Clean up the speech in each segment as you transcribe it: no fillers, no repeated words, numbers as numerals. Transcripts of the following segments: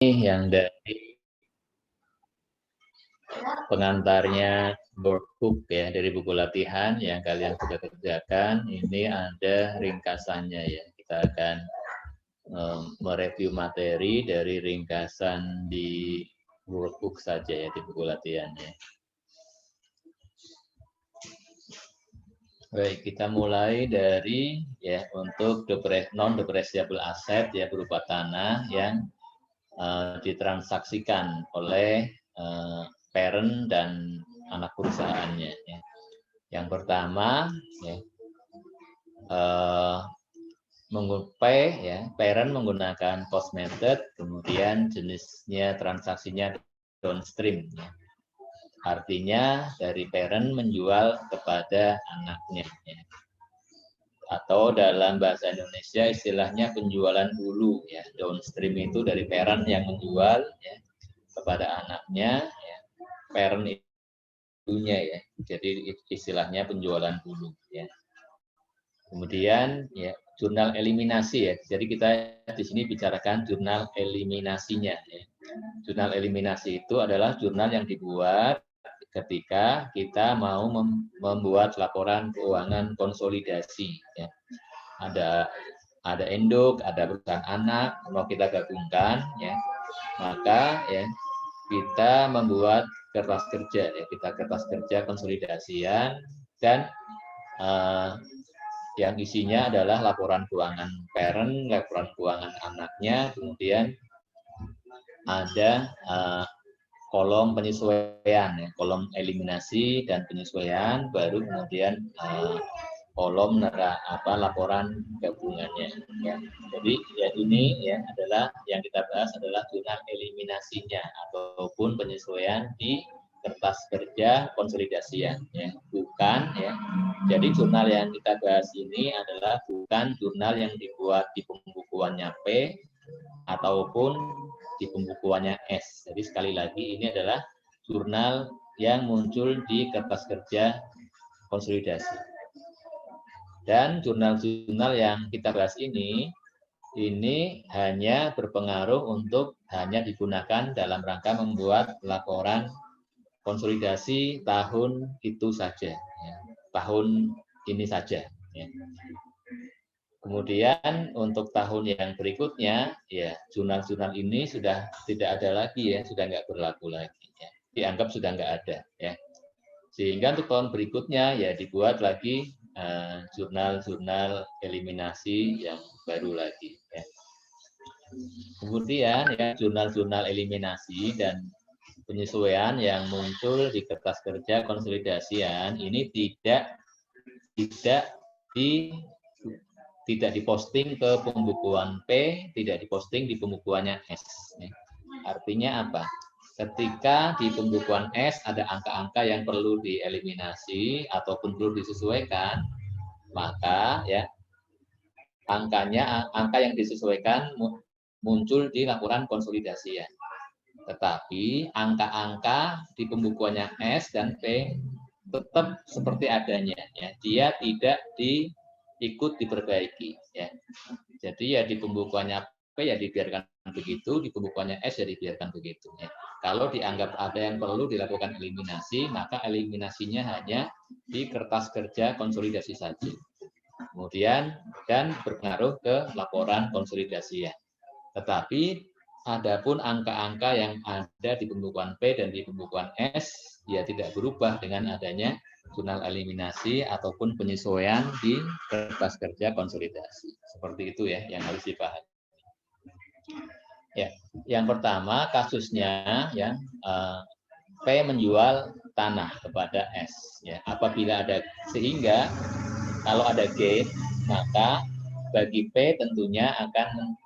yang dari pengantarnya workbook ya, dari buku latihan yang kalian sudah kerjakan. Ini ada ringkasannya ya. Kita akan mereview materi dari ringkasan di workbook saja ya, di buku latihannya. Baik, kita mulai dari ya untuk non-depreciable asset ya, berupa tanah yang ditransaksikan oleh parent dan anak perusahaannya. Ya. Yang pertama, ya, ya, parent menggunakan cost method, kemudian jenisnya transaksinya downstream. Ya. Artinya dari parent menjual kepada anaknya. Ya. Atau dalam bahasa Indonesia istilahnya penjualan hulu. Ya. Downstream itu dari parent yang menjual ya, kepada anaknya. Ya. Parent itunya ya. Jadi istilahnya penjualan hulu. Ya. Kemudian ya, jurnal eliminasi ya. Jadi kita di sini bicarakan jurnal eliminasinya. Ya. Jurnal eliminasi itu adalah jurnal yang dibuat ketika kita mau membuat laporan keuangan konsolidasi. Ya. Ada induk, ada perusahaan anak, mau kita gabungkan, ya. Maka ya kita membuat kertas kerja, ya. Kita kertas kerja konsolidasian dan yang isinya adalah laporan keuangan parent, laporan keuangan anaknya, kemudian ada kolom penyesuaian, ya, kolom eliminasi dan penyesuaian, baru kemudian kolom laporan gabungannya. Ya. Jadi ya ini ya adalah yang kita bahas adalah jurnal eliminasinya ataupun penyesuaian di kertas kerja konsolidasian, ya. Bukan ya. Jadi jurnal yang kita bahas ini adalah bukan jurnal yang dibuat di pembukuannya P ataupun di pembukuannya S. Jadi sekali lagi ini adalah jurnal yang muncul di kertas kerja konsolidasi. Dan jurnal-jurnal yang kita bahas ini hanya berpengaruh untuk hanya digunakan dalam rangka membuat laporan konsolidasi tahun itu saja, ya. Tahun ini saja. Ya. Kemudian untuk tahun yang berikutnya, ya jurnal-jurnal ini sudah tidak ada lagi ya, sudah nggak berlaku lagi. Ya. Dianggap sudah nggak ada. Ya. Sehingga untuk tahun berikutnya ya dibuat lagi jurnal-jurnal eliminasi yang baru lagi. Ya. Kemudian ya jurnal-jurnal eliminasi dan penyesuaian yang muncul di kertas kerja konsolidasian ini tidak diposting ke pembukuan P, tidak diposting di pembukuannya S. Artinya apa? Ketika di pembukuan S ada angka-angka yang perlu dieliminasi ataupun perlu disesuaikan, maka ya angka yang disesuaikan muncul di laporan konsolidasian. Tetapi angka-angka di pembukuannya S dan P tetap seperti adanya, ya. Dia tidak ikut diperbaiki, ya. Jadi ya di pembukuannya P ya dibiarkan begitu, di pembukuannya S ya dibiarkan begitu, ya. Kalau dianggap ada yang perlu dilakukan eliminasi, maka eliminasinya hanya di kertas kerja konsolidasi saja. Kemudian dan berpengaruh ke laporan konsolidasi, ya. Tetapi adapun angka-angka yang ada di pembukuan P dan di pembukuan S ya tidak berubah dengan adanya jurnal eliminasi ataupun penyesuaian di kertas kerja konsolidasi. Seperti itu ya yang harus dipahami. Ya, yang pertama kasusnya ya P menjual tanah kepada S. Ya, apabila ada sehingga kalau ada gain maka bagi P tentunya akan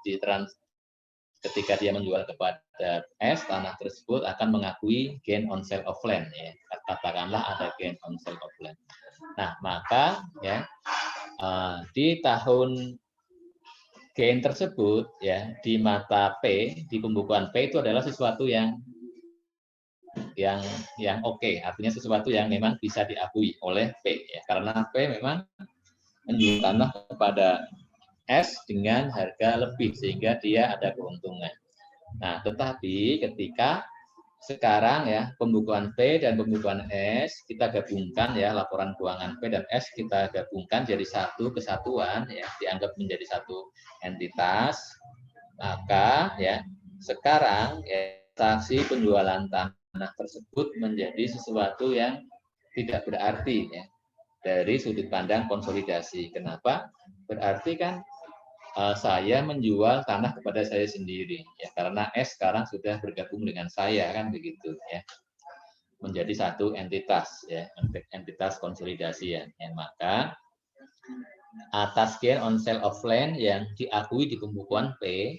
ketika dia menjual kepada S, tanah tersebut akan mengakui gain on sale of land. Ya. Katakanlah ada gain on sale of land. Nah, maka ya di tahun gain tersebut ya di mata P, di pembukuan P itu adalah sesuatu yang oke, artinya sesuatu yang memang bisa diakui oleh P ya. Karena P memang menjual tanah kepada S dengan harga lebih sehingga dia ada keuntungan. Nah, tetapi ketika sekarang ya pembukuan P dan pembukuan S kita gabungkan ya, laporan keuangan P dan S kita gabungkan jadi satu kesatuan ya, dianggap menjadi satu entitas, maka ya sekarang ya, transaksi penjualan tanah tersebut menjadi sesuatu yang tidak berarti ya dari sudut pandang konsolidasi. Kenapa? Berarti kan saya menjual tanah kepada saya sendiri ya, karena S sekarang sudah bergabung dengan saya kan begitu ya, menjadi satu entitas ya, entitas konsolidasi ya. Maka atas gain on sale of land yang diakui di pembukuan P,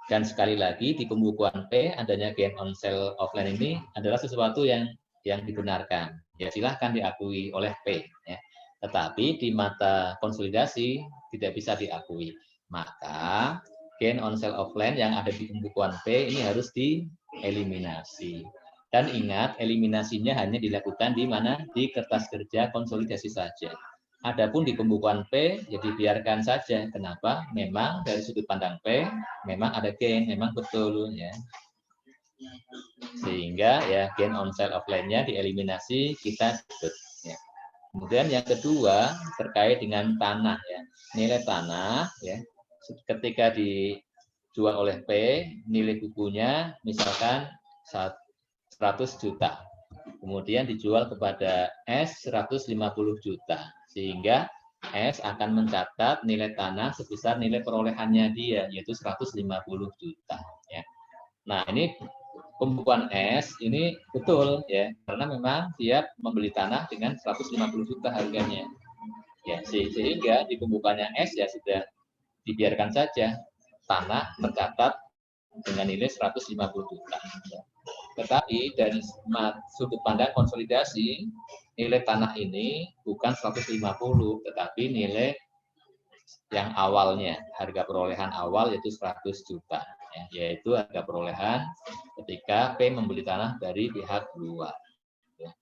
dan sekali lagi di pembukuan P adanya gain on sale of land ini adalah sesuatu yang dibenarkan ya, silahkan diakui oleh P ya. Tetapi di mata konsolidasi tidak bisa diakui. Maka gain on sale of land yang ada di pembukuan P ini harus dieliminasi. Dan ingat, eliminasinya hanya dilakukan di mana? Di kertas kerja konsolidasi saja. Adapun di pembukuan P, jadi biarkan saja. Kenapa? Memang dari sudut pandang P, memang ada gain, memang betul ya. Sehingga ya gain on sale of land-nya dieliminasi, kita sebut. Ya. Kemudian yang kedua terkait dengan tanah ya, nilai tanah ya, ketika dijual oleh P, nilai bukunya misalkan 100 juta, kemudian dijual kepada S 150 juta, sehingga S akan mencatat nilai tanah sebesar nilai perolehannya dia, yaitu 150 juta ya. Nah ini pembukuan S ini betul ya, karena memang dia membeli tanah dengan 150 juta harganya. Ya, sehingga di pembukaannya S ya sudah dibiarkan saja tanah tercatat dengan nilai 150 juta. Ya. Tetapi dari sudut pandang konsolidasi, nilai tanah ini bukan 150, tetapi nilai yang awalnya, harga perolehan awal yaitu 100 juta. Ya, yaitu harga perolehan ketika P membeli tanah dari pihak luar. Ya.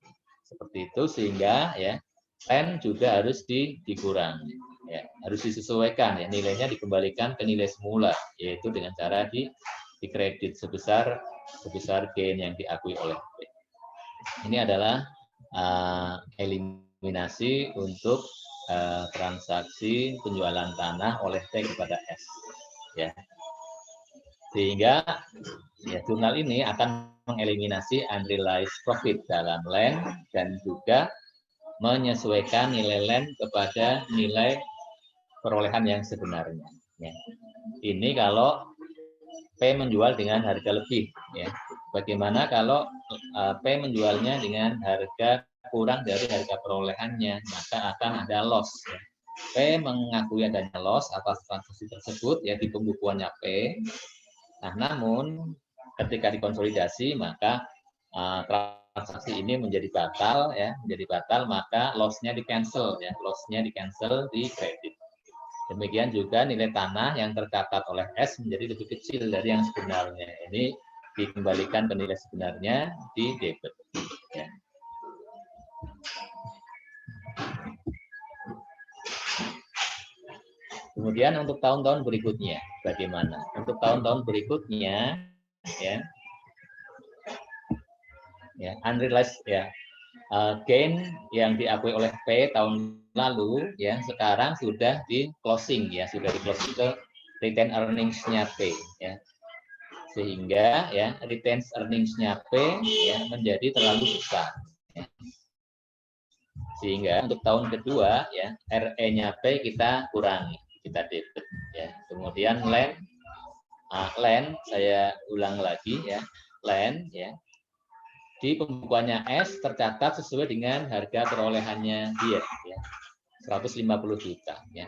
Seperti itu, sehingga ya land juga harus dikurangi. Ya, harus disesuaikan ya, nilainya dikembalikan ke nilai semula, yaitu dengan cara dikredit sebesar gain yang diakui oleh P. Ini adalah eliminasi untuk transaksi penjualan tanah oleh P kepada S. Ya. Sehingga ya, jurnal ini akan mengeliminasi unrealized profit dalam land dan juga menyesuaikan nilai land kepada nilai perolehan yang sebenarnya. Ya. Ini kalau P menjual dengan harga lebih. Ya. Bagaimana kalau P menjualnya dengan harga kurang dari harga perolehannya, maka akan ada loss. Ya. P mengakui adanya loss atas transaksi tersebut ya di pembukuannya P. Nah, namun ketika dikonsolidasi maka transaksi ini menjadi batal ya, maka loss-nya di-cancel ya, di kredit. Demikian juga nilai tanah yang tercatat oleh S menjadi lebih kecil dari yang sebenarnya. Ini dikembalikan ke nilai sebenarnya di debit. Ya. Kemudian untuk tahun-tahun berikutnya bagaimana? Untuk tahun-tahun berikutnya ya unrealized ya gain yang diakui oleh P tahun lalu ya sekarang sudah di closing ke retained earnings-nya P ya. Sehingga ya retained earnings-nya P ya menjadi terlalu besar. Ya. Sehingga untuk tahun kedua ya RE-nya P kita kurangi, kita debit ya. Kemudian land saya ulang lagi ya, land ya di pembukuannya S tercatat sesuai dengan harga perolehannya dia ya, 150 juta ya.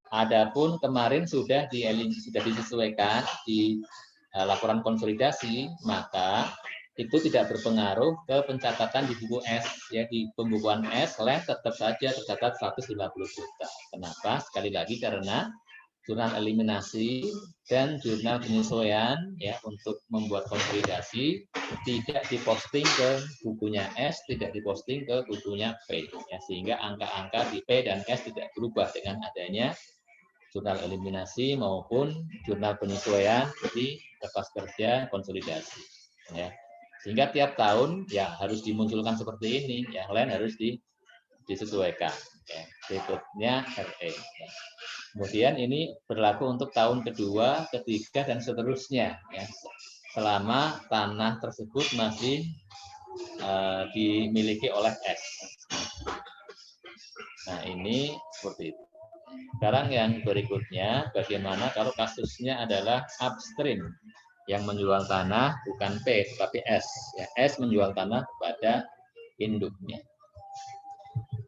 Adapun kemarin sudah disesuaikan di laporan konsolidasi, maka itu tidak berpengaruh ke pencatatan di buku S ya. Di pembukuan S land tetap saja tercatat 150 juta. Kenapa? Sekali lagi karena jurnal eliminasi dan jurnal penyesuaian ya untuk membuat konsolidasi tidak diposting ke bukunya S, tidak diposting ke bukunya P ya, sehingga angka-angka di P dan S tidak berubah dengan adanya jurnal eliminasi maupun jurnal penyesuaian di lepas kerja konsolidasi, ya. Sehingga tiap tahun ya harus dimunculkan seperti ini, yang lain harus disesuaikan. Ya. Berikutnya RE. Ya. Kemudian ini berlaku untuk tahun kedua, ketiga, dan seterusnya. Ya. Selama tanah tersebut masih dimiliki oleh S. Nah, ini seperti itu. Sekarang yang berikutnya, bagaimana kalau kasusnya adalah upstream yang menjual tanah bukan P tapi S. Ya, S menjual tanah kepada induknya.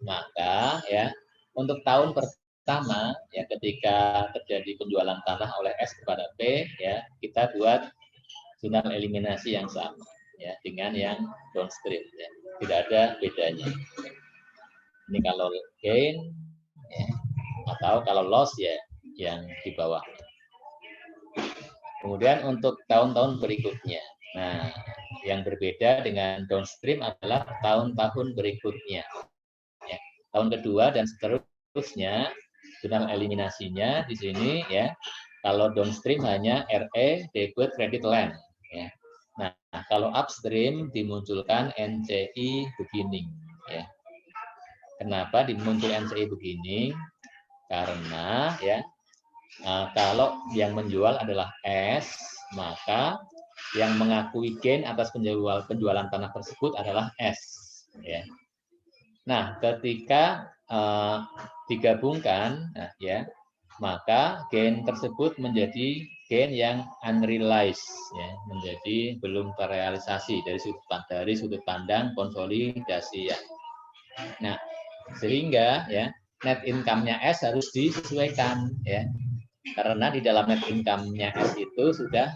Maka ya untuk tahun pertama ya ketika terjadi penjualan tanah oleh S kepada P ya kita buat jurnal eliminasi yang sama ya dengan yang downstream ya. Tidak ada bedanya. Ini kalau gain ya, atau kalau loss ya yang di bawah. Kemudian untuk tahun-tahun berikutnya. Nah, yang berbeda dengan downstream adalah tahun-tahun berikutnya. Ya, tahun kedua dan seterusnya, jurnal eliminasinya di sini ya. Kalau downstream hanya RE, debit, credit, land. Ya. Nah, kalau upstream dimunculkan NCI beginning. Ya. Kenapa dimuncul NCI beginning? Karena ya kalau yang menjual adalah S, maka yang mengakui gain atas penjualan tanah tersebut adalah S. Ya. Nah, ketika digabungkan, nah, ya, maka gain tersebut menjadi gain yang unrealized, ya, menjadi belum terrealisasi dari sudut pandang konsolidasi. Ya. Nah, sehingga ya net income-nya S harus disesuaikan, ya. Karena di dalam net income-nya S itu sudah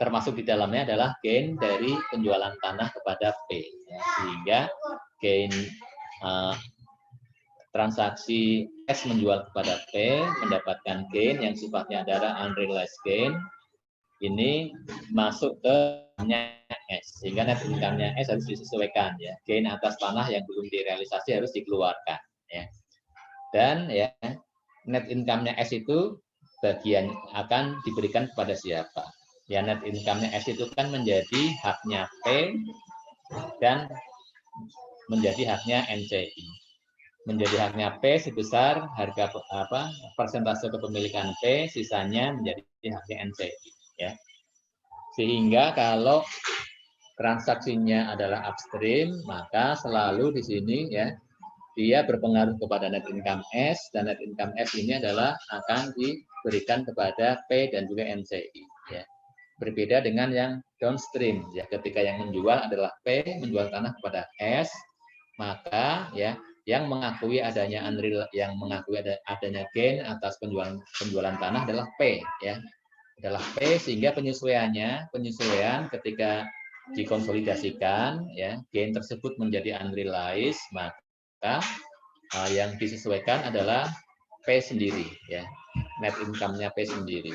termasuk di dalamnya adalah gain dari penjualan tanah kepada P. Ya, sehingga gain transaksi S menjual kepada P mendapatkan gain yang sifatnya adalah unrealized gain. Ini masuk ke S. Sehingga net income-nya S harus disesuaikan. Ya. Gain atas tanah yang belum direalisasi harus dikeluarkan. Ya. Dan ya net income-nya S itu bagian akan diberikan kepada siapa? Ya net income-nya S itu kan menjadi haknya P dan menjadi haknya NCI. Menjadi haknya P sebesar harga persentase kepemilikan P, sisanya menjadi haknya NCI. Ya. Sehingga kalau transaksinya adalah upstream, maka selalu di sini ya dia berpengaruh kepada net income S, dan net income S ini adalah akan diberikan kepada P dan juga NCI. Ya. Berbeda dengan yang downstream, ya ketika yang menjual adalah P, menjual tanah kepada S, maka ya yang mengakui adanya adanya gain atas penjualan tanah adalah P, ya adalah P, sehingga penyesuaian ketika dikonsolidasikan, ya gain tersebut menjadi unrealized, maka yang disesuaikan adalah P sendiri, ya net income-nya P sendiri.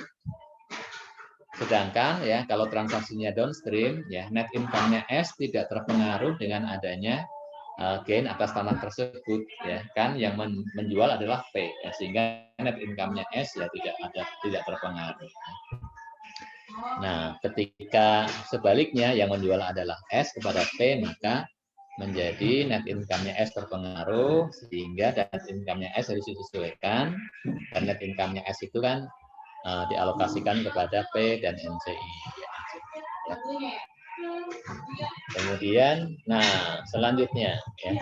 Sedangkan ya kalau transaksinya downstream, ya net income-nya S tidak terpengaruh dengan adanya gain atas tanah tersebut, ya kan yang menjual adalah P, ya, sehingga net income-nya S ya tidak terpengaruh. Nah, ketika sebaliknya yang menjual adalah S kepada P, maka menjadi net income-nya S terpengaruh, sehingga net income-nya S harus disesuaikan, dan net income-nya S itu kan dialokasikan kepada P dan NCI. Ya. Kemudian, nah selanjutnya, ya,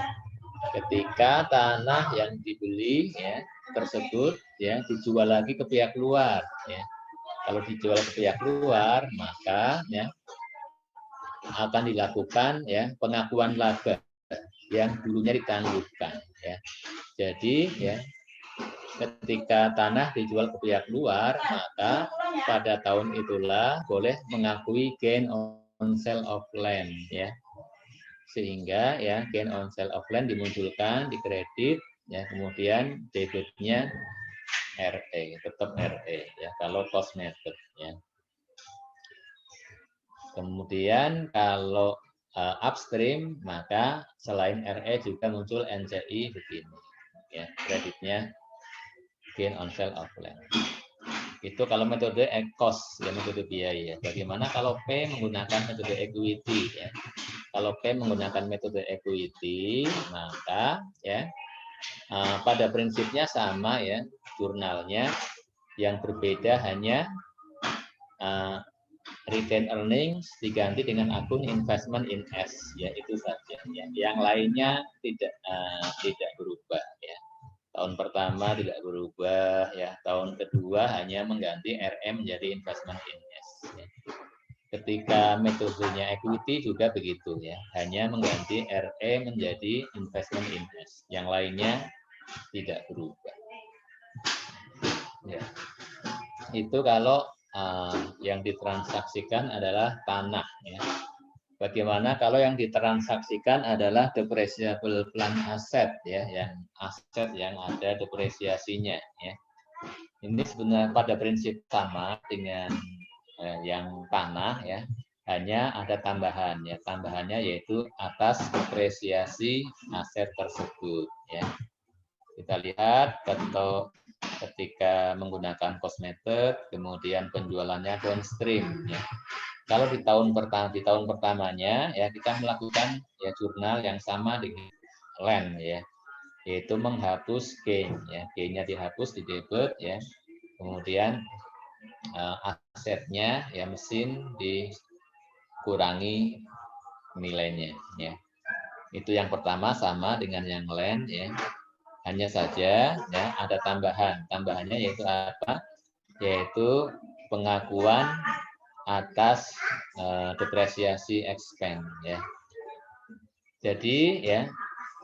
ketika tanah yang dibeli ya tersebut ya dijual lagi ke pihak luar, ya. Kalau dijual ke pihak luar, maka ya akan dilakukan ya pengakuan laba yang dulunya ditangguhkan. Ya. Jadi ya ketika tanah dijual ke pihak luar, maka pada tahun itulah boleh mengakui gain on sale of land, ya. Sehingga ya gain on sale of land dimunculkan di kredit, ya kemudian debitnya RE, tetap RE, ya kalau cost method, ya. Kemudian kalau upstream, maka selain RE juga muncul NCI begini, ya kreditnya gain on sale of land. Itu kalau metode cost, ya, metode biaya. Bagaimana kalau P menggunakan metode equity, ya? Kalau P menggunakan metode equity, maka ya pada prinsipnya sama, ya, jurnalnya. Yang berbeda hanya retained earnings diganti dengan akun investment in S, ya, itu saja. Ya. Yang lainnya tidak berubah, ya. Tahun pertama tidak berubah, ya. Tahun kedua hanya mengganti RM menjadi investment in S. Ya. Ketika metodenya equity juga begitu, ya, hanya mengganti RE menjadi investment in S. Yang lainnya tidak berubah. Ya. Itu kalau yang ditransaksikan adalah tanah, ya. Bagaimana kalau yang ditransaksikan adalah depreciable plant asset, ya, yang aset yang ada depresiasinya, ya. Ini sebenarnya pada prinsip sama dengan yang tanah, ya. Hanya ada tambahan, ya. Tambahannya yaitu atas depresiasi aset tersebut, ya. Kita lihat ketika menggunakan cost method, kemudian penjualannya downstream, ya. Kalau di tahun pertamanya, ya, kita melakukan, ya, jurnal yang sama dengan land, ya, yaitu menghapus gain, ya. Gainnya dihapus di debit, ya. Kemudian asetnya, ya, mesin dikurangi nilainya, ya. Itu yang pertama sama dengan yang land, ya. Hanya saja, ya, ada tambahan. Tambahannya yaitu apa? Yaitu pengakuan atas depresiasi expense, ya. Jadi, ya,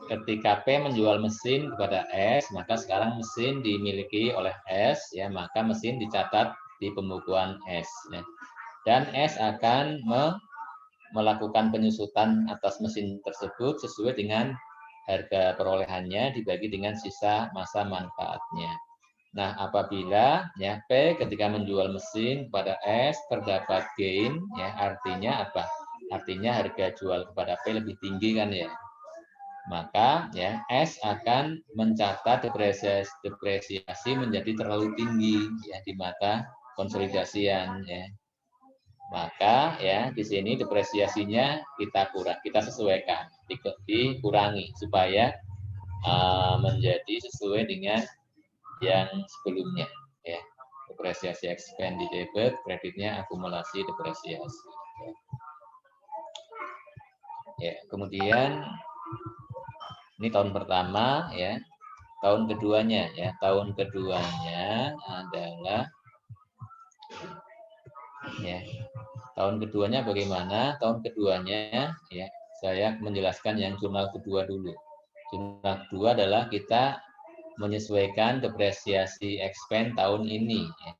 ketika P menjual mesin kepada S, maka sekarang mesin dimiliki oleh S, ya, maka mesin dicatat di pembukuan S, ya. Dan S akan melakukan penyusutan atas mesin tersebut sesuai dengan harga perolehannya dibagi dengan sisa masa manfaatnya. Nah, apabila, ya, P ketika menjual mesin kepada S terdapat gain, ya, artinya apa? Artinya harga jual kepada P lebih tinggi, kan, ya. Maka, ya, S akan mencatat depresiasi menjadi terlalu tinggi, ya, di mata konsolidasian, ya. Maka, ya, di sini depresiasinya kita sesuaikan, dikurangi supaya menjadi sesuai dengan yang sebelumnya, ya. Depresiasi expense di debit, kreditnya akumulasi depresiasi. Ya, kemudian ini tahun pertama, ya. Tahun keduanya, ya. Tahun keduanya adalah, ya. Tahun keduanya bagaimana? Tahun keduanya, ya, saya menjelaskan yang jurnal kedua dulu. Jurnal kedua adalah kita menyesuaikan depresiasi expense tahun ini, ya,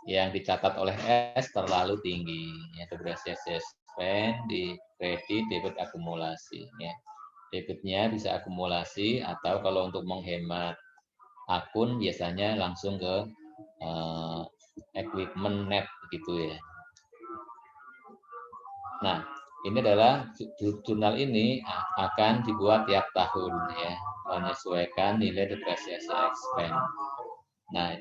yang dicatat oleh S terlalu tinggi, ya, depresiasi expense di kredit debit akumulasi, ya. Debitnya bisa akumulasi atau kalau untuk menghemat akun biasanya langsung ke equipment net gitu, ya. Nah, ini adalah jurnal ini akan dibuat tiap tahun, ya, menyesuaikan nilai depresiasi expense. Nah,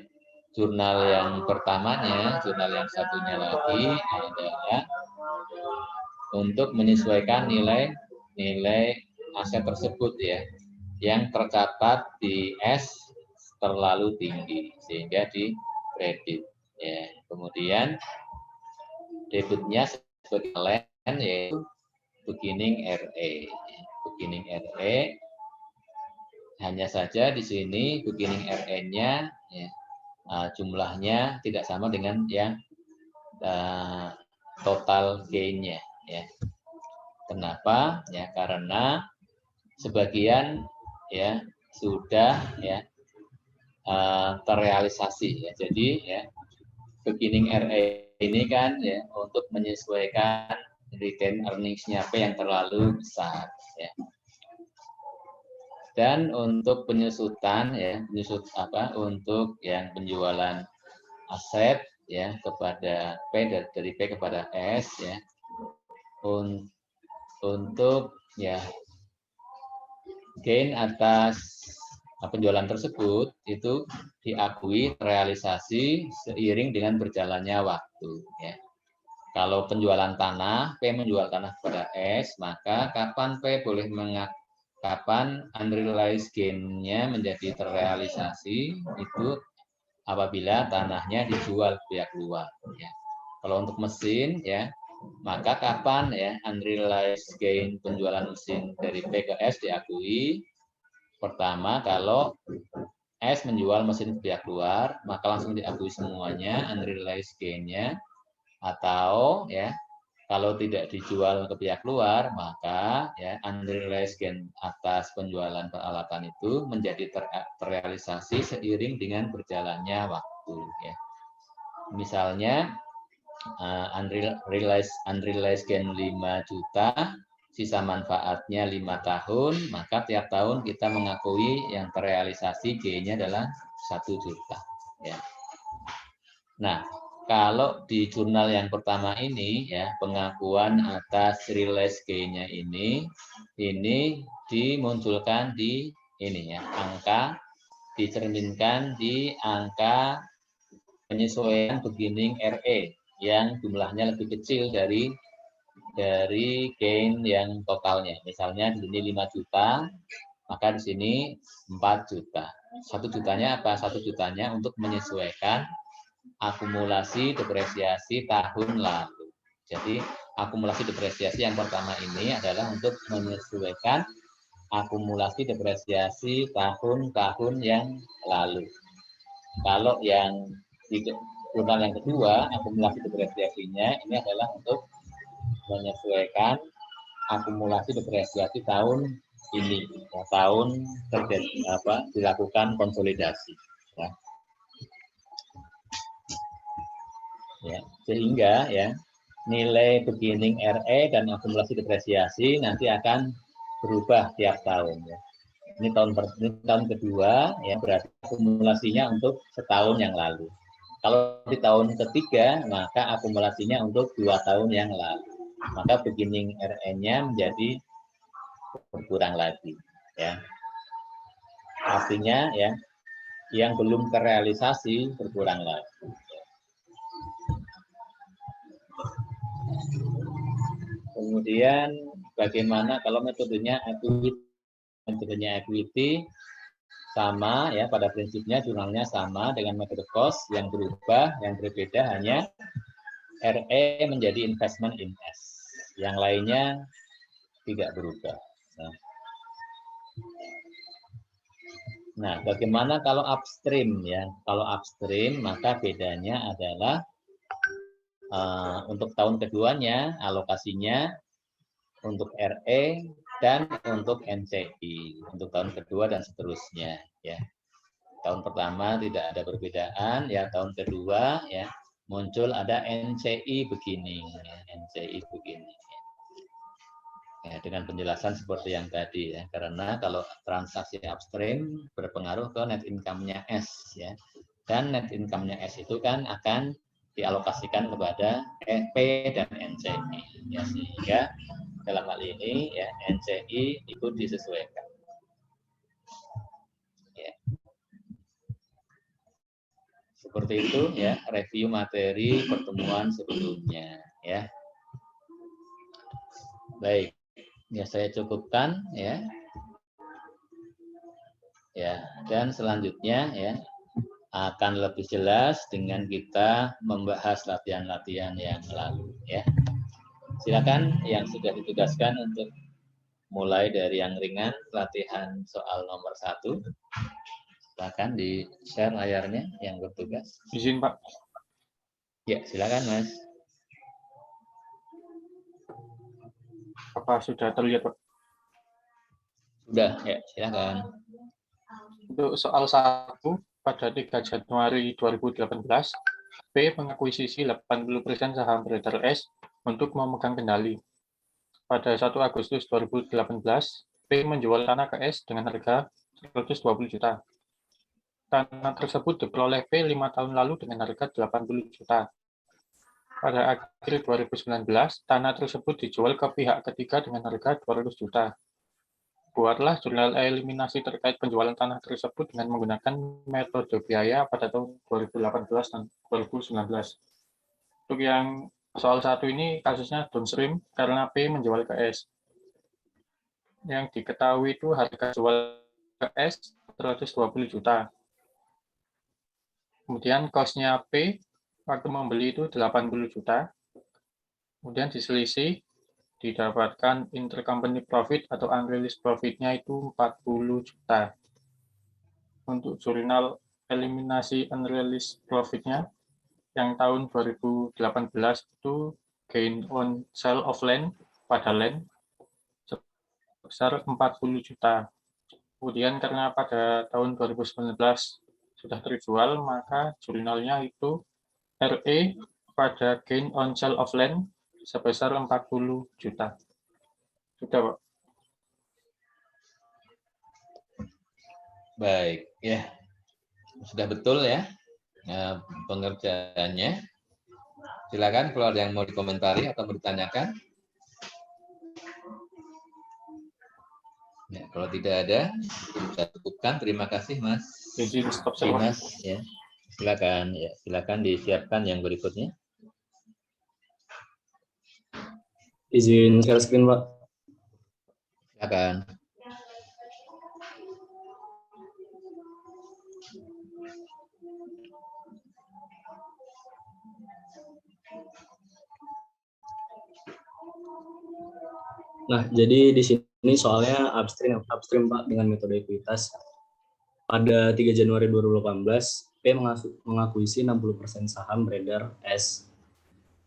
jurnal yang pertamanya, jurnal yang satunya lagi adalah untuk menyesuaikan nilai aset tersebut, ya, yang tercatat di S terlalu tinggi sehingga di kredit, ya. Kemudian debitnya sebagai land, yaitu beginning RE. Beginning RE hanya saja di sini beginning RE-nya, ya, jumlahnya tidak sama dengan yang total gain-nya, ya. Kenapa? Ya, karena sebagian, ya, sudah, ya, terrealisasi, ya. Jadi, ya, beginning RE ini kan, ya, untuk menyesuaikan retained earnings-nya P yang terlalu besar, ya. Dan untuk penyusutan, ya, untuk yang penjualan aset, ya, kepada P, dari P kepada S, ya, untuk, ya, gain atas Nah, penjualan tersebut itu diakui terrealisasi seiring dengan berjalannya waktu. Ya. Kalau penjualan tanah, P menjual tanah kepada S, maka kapan P boleh kapan unrealized gain-nya menjadi terrealisasi itu apabila tanahnya dijual pihak luar. Ya. Kalau untuk mesin, ya, maka kapan ya unrealized gain penjualan mesin dari P ke S diakui? Pertama, kalau S menjual mesin pihak luar, maka langsung diakui semuanya unrealized gain-nya. Atau ya, kalau tidak dijual ke pihak luar, maka ya unrealized gain atas penjualan peralatan itu menjadi terrealisasi seiring dengan berjalannya waktu. Ya. Misalnya unrealized gain 5 juta, sisa manfaatnya 5 tahun, maka tiap tahun kita mengakui yang terrealisasi G-nya adalah 1 juta. Ya. Nah, kalau di jurnal yang pertama ini, ya pengakuan atas realized gain-nya ini dimunculkan di ini ya, angka dicerminkan di angka penyesuaian beginning RE yang jumlahnya lebih kecil dari gain yang totalnya. Misalnya di sini 5 juta, maka di sini 4 juta. 1 jutanya apa? 1 jutanya untuk menyesuaikan akumulasi depresiasi tahun lalu. Jadi akumulasi depresiasi yang pertama ini adalah untuk menyesuaikan akumulasi depresiasi tahun-tahun yang lalu. Kalau yang di jurnal yang kedua, akumulasi depresiasinya ini adalah untuk menyesuaikan akumulasi depresiasi tahun ini, ya, tahun terjadi dilakukan konsolidasi. Ya. Ya, sehingga ya nilai beginning RE dan akumulasi depresiasi nanti akan berubah tiap tahun. Ya. Ini tahun kedua, ya berarti akumulasinya untuk setahun yang lalu. Kalau di tahun ketiga, maka akumulasinya untuk 2 tahun yang lalu. Maka beginning RE-nya menjadi berkurang lagi. Ya. Artinya ya, yang belum terrealisasi berkurang lagi. Kemudian bagaimana kalau metodenya equity sama ya, pada prinsipnya jurnalnya sama dengan metode cost, yang berubah, yang berbeda hanya RE menjadi investment in S. Yang lainnya tidak berubah. Nah, bagaimana kalau upstream ya? Kalau upstream maka bedanya adalah untuk tahun keduanya alokasinya untuk RE dan untuk NCI untuk tahun kedua dan seterusnya ya. Tahun pertama tidak ada perbedaan ya, tahun kedua ya muncul ada NCI begini ya, NCI begini ya, dengan penjelasan seperti yang tadi ya, karena kalau transaksi upstream berpengaruh ke net income-nya S ya, dan net income-nya S itu kan akan dialokasikan kepada P dan NCI ya, sehingga dalam hal ini ya NCI ikut disesuaikan. Ya. Seperti itu ya, review materi pertemuan sebelumnya ya. Baik, ya saya cukupkan ya. Ya, dan selanjutnya ya akan lebih jelas dengan kita membahas latihan-latihan yang lalu ya. Silakan yang sudah ditugaskan untuk mulai dari yang ringan, latihan soal nomor 1. Silakan di-share layarnya yang bertugas. Izin, Pak. Ya, silakan, Mas. Apa sudah terlihat, Pak? Sudah, ya, silakan. Untuk soal 1, pada 3 Januari 2018, P mengakuisisi 80% saham beredar S untuk memegang kendali. Pada 1 Agustus 2018, P menjual tanah ke S dengan harga 120 juta. Tanah tersebut diperoleh P 5 tahun lalu dengan harga 80 juta. Pada April 2019, tanah tersebut dijual ke pihak ketiga dengan harga 200 juta. Buatlah jurnal eliminasi terkait penjualan tanah tersebut dengan menggunakan metode biaya pada tahun 2018 dan 2019. Untuk yang soal 1 ini kasusnya downstream karena P menjual ke S. Yang diketahui itu harga jual ke S 120 juta. Kemudian cost-nya P waktu membeli itu 80 juta. Kemudian diselisih didapatkan intercompany profit atau unrealized profit-nya itu 40 juta. Untuk jurnal eliminasi unrealized profit-nya yang tahun 2018 itu gain on sale of land pada land sebesar 40 juta. Kemudian karena pada tahun 2019 sudah terjual, maka jurnalnya itu RE pada gain on sale of land sebesar 40 juta. Sudah, Pak. Baik, ya. Sudah betul ya pengerjaannya. Silakan kalau ada yang mau dikomentari atau bertanyakan. Ya, kalau tidak ada, kita cukupkan. Terima kasih, Mas. Izin stop Dimas, ya. Silakan, ya. Silakan disiapkan yang berikutnya. Izin share screen, Pak. Silakan. Nah, jadi di sini soalnya upstream Pak dengan metode ekuitas. Pada 3 Januari 2018, P mengakuisisi 60% saham beredar S.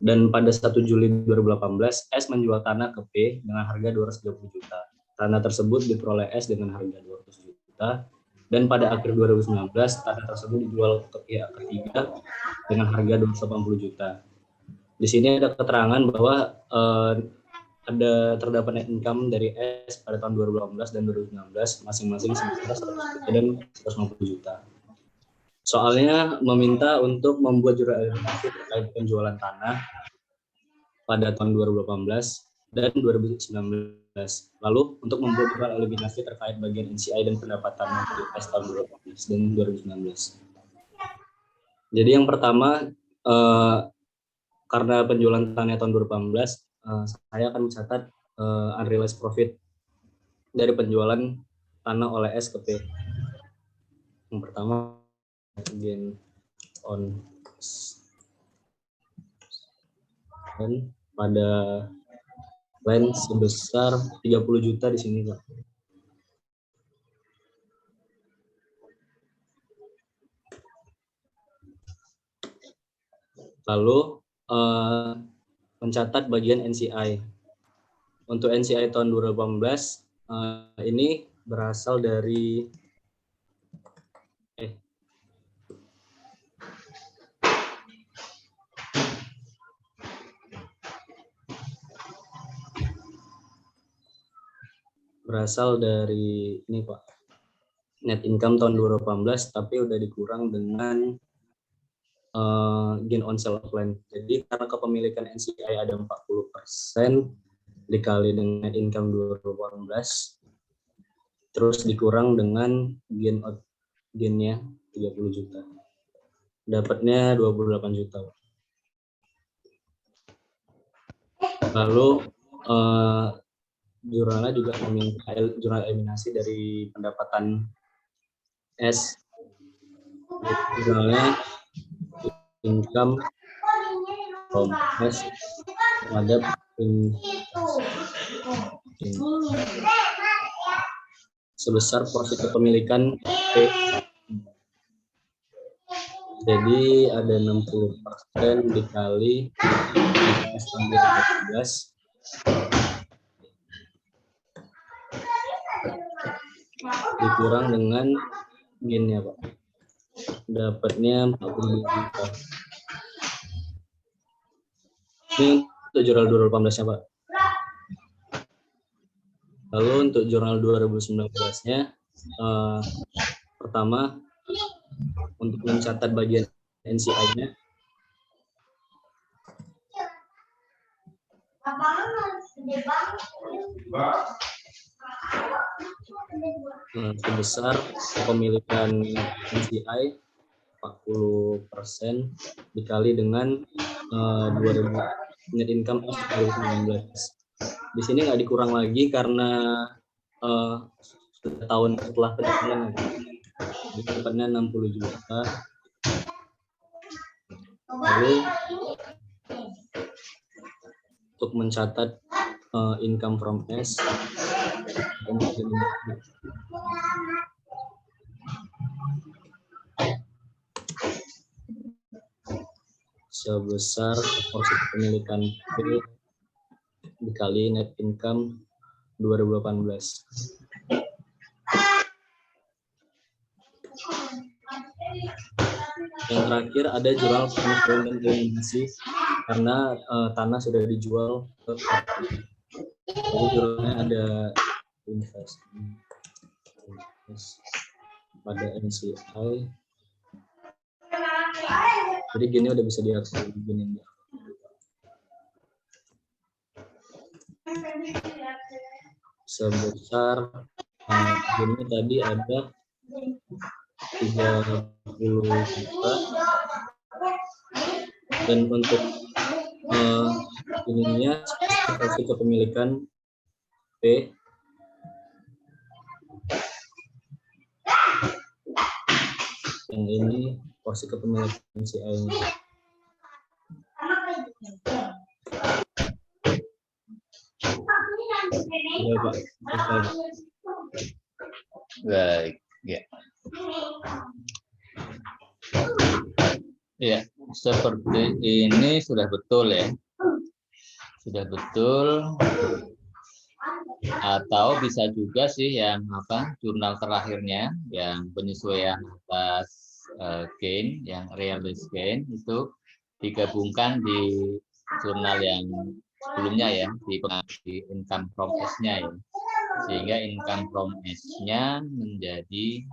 Dan pada 1 Juli 2018, S menjual tanah ke P dengan harga 230 juta. Tanah tersebut diperoleh S dengan harga 200 juta. Dan pada akhir 2019, tanah tersebut dijual ke pihak ketiga dengan harga 280 juta. Di sini ada keterangan bahwa ada terdapat net income dari S pada tahun 2018 dan 2019 masing-masing sebesar 100 juta dan 150 juta. Soalnya meminta untuk membuat jurnal eliminasi terkait penjualan tanah pada tahun 2018 dan 2019. Lalu untuk membuat jurnal eliminasi terkait bagian NCI dan pendapatan dari S tahun 2018 dan 2019. Jadi yang pertama, karena penjualan tanah tahun 2018, saya akan mencatat unrealized profit dari penjualan tanah oleh S ke P. Yang pertama, gain on dan pada land sebesar 30 juta di sini, Pak. Lalu mencatat bagian NCI. Untuk NCI tahun 2018 ini berasal dari ini, Pak. Net income tahun 2018 tapi udah dikurang dengan gain on sale of land. Jadi karena kepemilikan NCI ada 40% dikali dengan income 2018 terus dikurang dengan gainnya 30 juta. Dapatnya 28 juta. Lalu jurnalnya juga meminta jurnal eliminasi dari pendapatan S. Jurnalnya income from S terhadap sebesar profit kepemilikan P. Jadi ada 60% dikali S tahun 2018 dikurang dengan gainnya, Pak. Dapatnya 40 juta. Ini untuk jurnal 2018-nya, Pak. Lalu untuk jurnal 2019-nya, pertama untuk mencatat bagian NCI-nya, sebesar kepemilikan NCI 40% dikali dengan 2000 net income of 2019. Di sini nggak dikurang lagi karena setahun setelah pendapatannya, dapatnya 60 juta. Lalu untuk mencatat income from S sebesar porsi kepemilikan P dikali net income 2018. Yang terakhir ada jual penjualan dan eliminasi karena tanah sudah dijual ke jadi jualnya ada invest pada NCI. Jadi gini udah bisa diakses gini. Sebesar ini tadi ada 30 juta dan untuk ininya porsi kepemilikan P yang ini porsi kepemilikan CI-nya. Ya, Pak. Baik, ya. Ya, seperti ini sudah betul ya. Sudah betul. Atau bisa juga sih yang jurnal terakhirnya yang penyesuaian atas gain, yang realized gain itu digabungkan di jurnal yang sebelumnya ya, di income from S-nya ya. Sehingga income from S-nya menjadi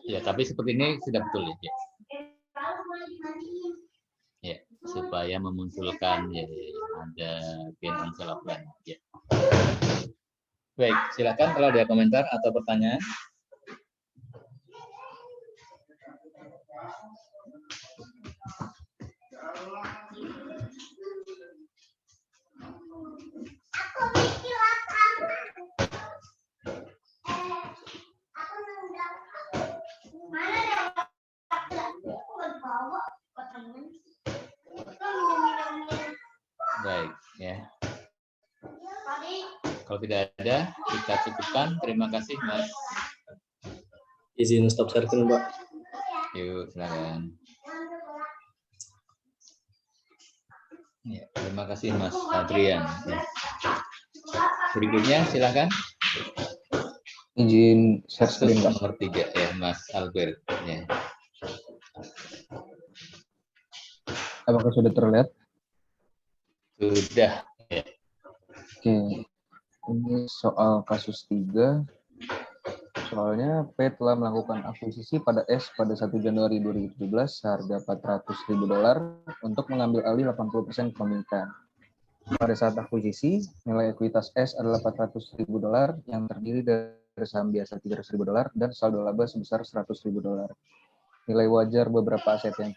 ya, tapi seperti ini sudah betul ya. Ya, supaya memunculkan ya, ada gain on sale of land. Ya. Baik, silakan kalau ada komentar atau pertanyaan. Baik, ya. Kalau tidak ada, kita cukupkan. Terima kasih, Mas. Izin stop sharing, Pak. Yuk, silakan. Ya, terima kasih, Mas Adrian. Ya. Berikutnya, silakan. Izin share screen, Pak. Nomor 3 ya, Mas Albert. Ya. Apakah sudah terlihat? Sudah. Ya. Oke. Ini soal kasus 3. Soalnya P telah melakukan akuisisi pada S pada 1 Januari 2017 seharga $400.000 untuk mengambil alih 80% kepemilikan. Pada saat akuisisi, nilai ekuitas S adalah $400.000 yang terdiri dari saham biasa $300.000 dan saldo laba sebesar $100.000. Nilai wajar beberapa aset yang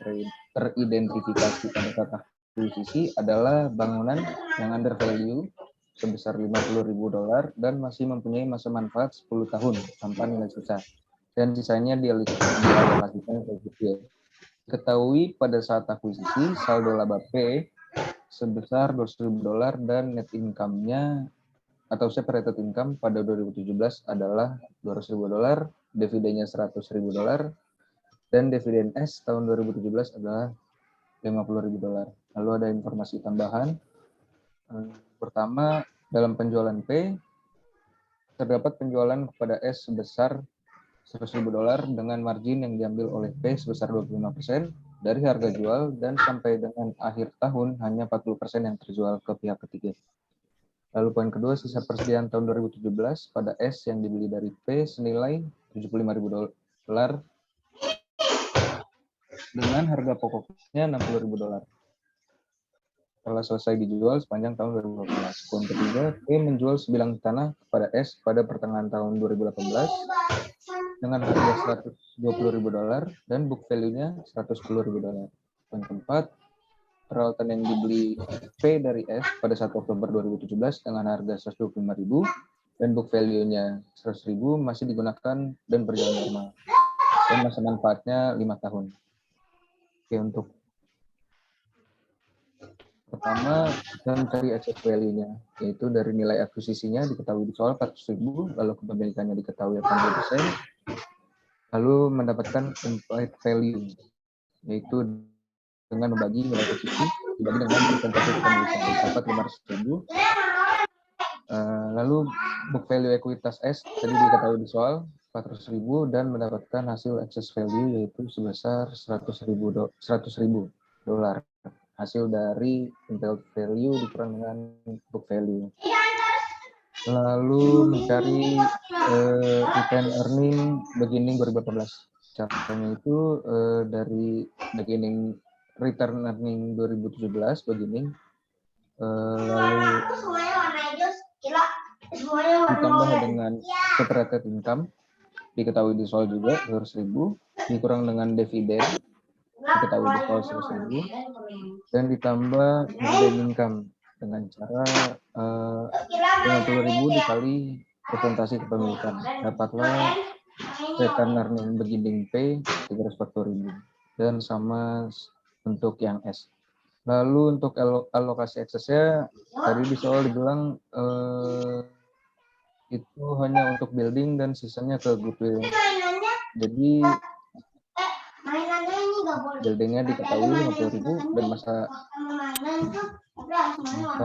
teridentifikasi pada saat akuisisi adalah bangunan yang under value sebesar $50.000 dan masih mempunyai masa manfaat 10 tahun tanpa nilai sisa, dan sisanya dialokasikan ke goodwill. Ketahui pada saat akuisisi saldo laba P sebesar $200.000 dan net income-nya atau separated income pada 2017 adalah $200.000, dividennya $100.000, dan dividen S tahun 2017 adalah $50.000. Lalu ada informasi tambahan. Pertama, dalam penjualan P, terdapat penjualan kepada S sebesar $100.000 dengan margin yang diambil oleh P sebesar 25% dari harga jual, dan sampai dengan akhir tahun hanya 40% yang terjual ke pihak ketiga. Lalu poin kedua, sisa persediaan tahun 2017 pada S yang dibeli dari P senilai $75.000 dengan harga pokoknya $60.000. telah selesai dijual sepanjang tahun 2018. Poin ketiga, P menjual sebilang tanah kepada S pada pertengahan tahun 2018 dengan harga $120.000 dan book value-nya $110.000. Poin keempat, peralatan yang dibeli P dari S pada 1 Oktober 2017 dengan harga $125.000 dan book value-nya $100.000 masih digunakan dan berjalan normal. Dan masa manfaatnya 5 tahun. Oke, untuk pertama, kita mencari excess value-nya, yaitu dari nilai akuisisinya diketahui di soal 400.000, lalu kepemilikannya diketahui 80%, lalu mendapatkan implied value, yaitu dengan membagi nilai akuisisi dibagi dengan persentase kepemilikan, dapat 500.000. Lalu book value ekuitas S tadi diketahui di soal 400.000 dan mendapatkan hasil excess value yaitu sebesar $100.000. Hasil dari implied value dikurang dengan book value. Lalu mencari return earning beginning 2018. Caranya itu dari beginning return earning 2017 beginning, lalu ditambah dengan separated income diketahui di soal juga 200.000 dikurang dengan dividen diketahui di soal 100.000 dan ditambah dividend income dengan cara 50.000 dikali presentasi kepemilikan, dapatlah return earning beginning P 340.000 dan sama untuk yang S. Lalu untuk alokasi eksesnya tadi di soal dibilang itu hanya untuk building dan sisanya ke goodwill. Jadi buildingnya diketahui 50.000 dan masa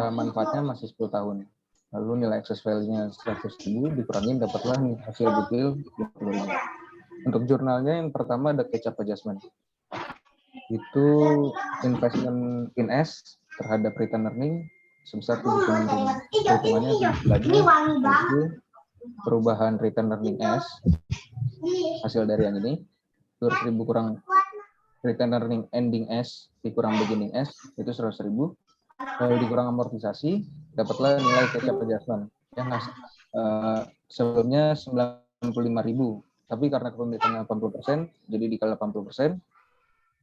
manfaatnya masih 10 tahun. Lalu nilai excess value-nya 100.000 dikurangi dapatlah hasil goodwill 50.000. Untuk jurnalnya yang pertama ada catch up adjustment. Itu investment in S terhadap return earning sebesar 76.000. Perhitungannya lagi yaitu perubahan return earning S hasil dari yang ini 200.000 kurang return earning ending S dikurang beginning S itu 100.000, lalu dikurang amortisasi dapatlah nilai catch up adjustment yang sebelumnya 95.000 tapi karena kepemilikannya 80% jadi dikali 80%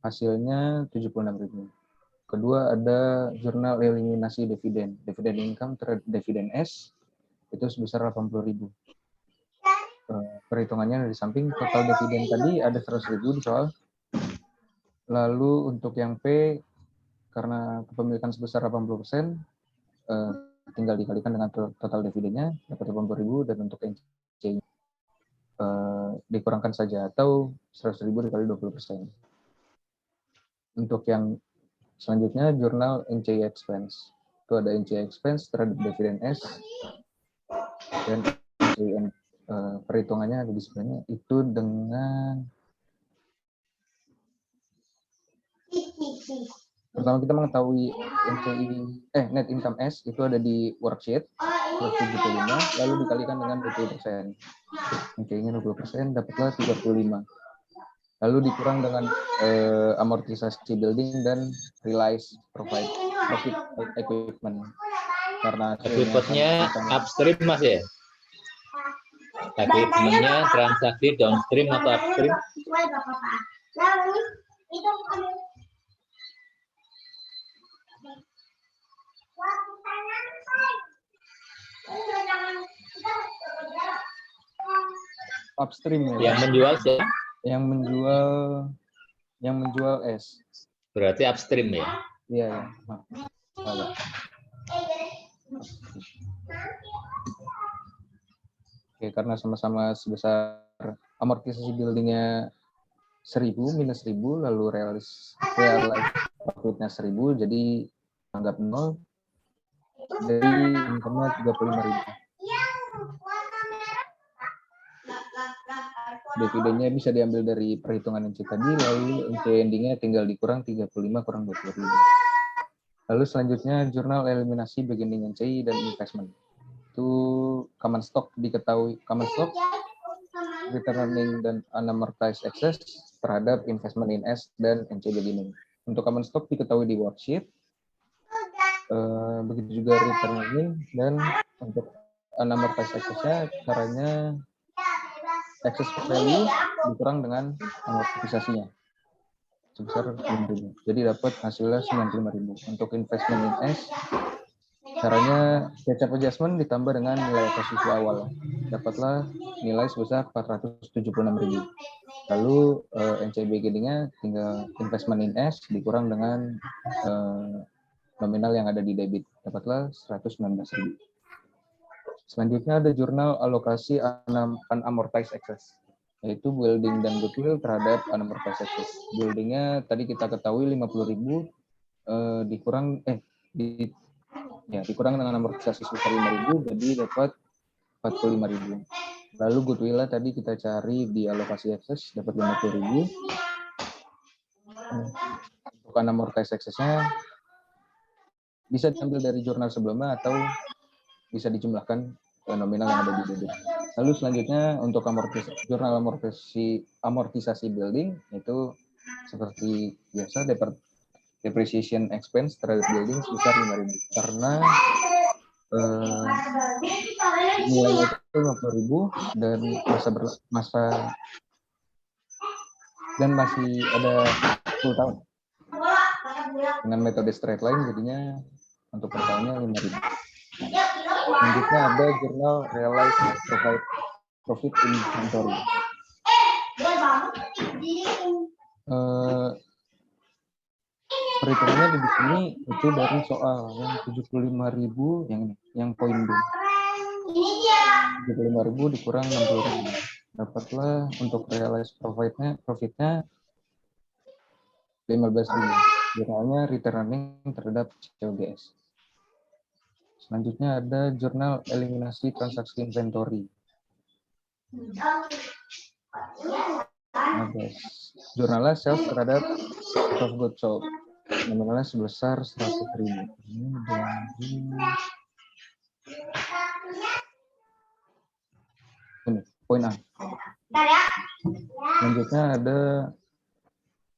hasilnya 76.000. Kedua ada jurnal eliminasi dividen income terhadap dividen S itu sebesar 80.000. Perhitungannya di samping total dividen tadi ada 100.000 di soal. Lalu untuk yang P karena kepemilikan sebesar 80% tinggal dikalikan dengan total dividennya dapat 80.000 dan untuk yang C dikurangkan saja atau 100.000 dikali 20%. Untuk yang selanjutnya jurnal NCI expense. Itu ada NCI expense terhadap dividen S dan NCI perhitungannya ada di sebenarnya itu dengan pertama kita mengetahui NCI net income S itu ada di worksheet 175 lalu dikalikan dengan 20%. NCI-nya 20% dapatlah 35. Lalu dikurang dengan amortisasi building dan realize profit equipment. Karena equipment-nya upstream Mas ya? Equipment-nya transaksi downstream atau upstream? Upstream ya. Yang menjual siapa? Yang menjual S. Berarti upstream ya? Iya ya. Salah. Oke, karena sama-sama sebesar amortisasi buildingnya 1.000 minus 1.000 lalu realize profitnya 1.000 jadi anggap 0 dari income-nya 35.000. Dividennya bisa diambil dari perhitungan NC tadi, lalu NC endingnya tinggal dikurang 35 kurang 20.000. Lalu selanjutnya jurnal eliminasi beginning NCI dan investment. Itu common stock diketahui common stock, return earning dan unamortized excess terhadap investment in S dan NC beginning. Untuk common stock diketahui di worksheet. Begitu juga return earning, dan untuk unamortized excess-nya caranya excess value dikurang dengan amortisasinya sebesar 9.000. Jadi dapat hasilnya 95.000. Untuk investment in S, caranya catch-up adjustment ditambah dengan nilai posisi awal. Dapatlah nilai sebesar 476.000. Lalu NCI beginning-nya tinggal investment in S dikurang dengan nominal yang ada di debit. Dapatlah 119.000. Selanjutnya ada jurnal alokasi unamortized excess, yaitu building dan goodwill terhadap unamortized excess. Buildingnya tadi kita ketahui 50.000 dikurang dengan amortisasi sebesar 5.000, jadi dapat 45.000. Lalu goodwill tadi kita cari di alokasi excess, dapat 50.000. Untuk unamortized excess-nya bisa diambil dari jurnal sebelumnya atau bisa dijumlahkan ke nominal yang ada di debit. Lalu selanjutnya untuk jurnal amortisasi building itu seperti biasa depreciation expense terhadap building sebesar 5.000 karena nilainya itu 50.000 dan dan masih ada 10 tahun. Dengan metode straight line jadinya untuk per tahunnya 5.000. Selanjutnya ada jurnal realized profit inventory. Perhitungannya di sini itu dari soal yang 75.000 yang poin B. 75.000 dikurang 60.000. Dapatlah untuk realized profitnya 15.000. Jurnalnya return earning terhadap COGS. Selanjutnya ada jurnal eliminasi transaksi inventory. Jurnalnya sales terhadap cost of goods sold. Nominalnya sebesar 100.000. Ini poin A. Selanjutnya ada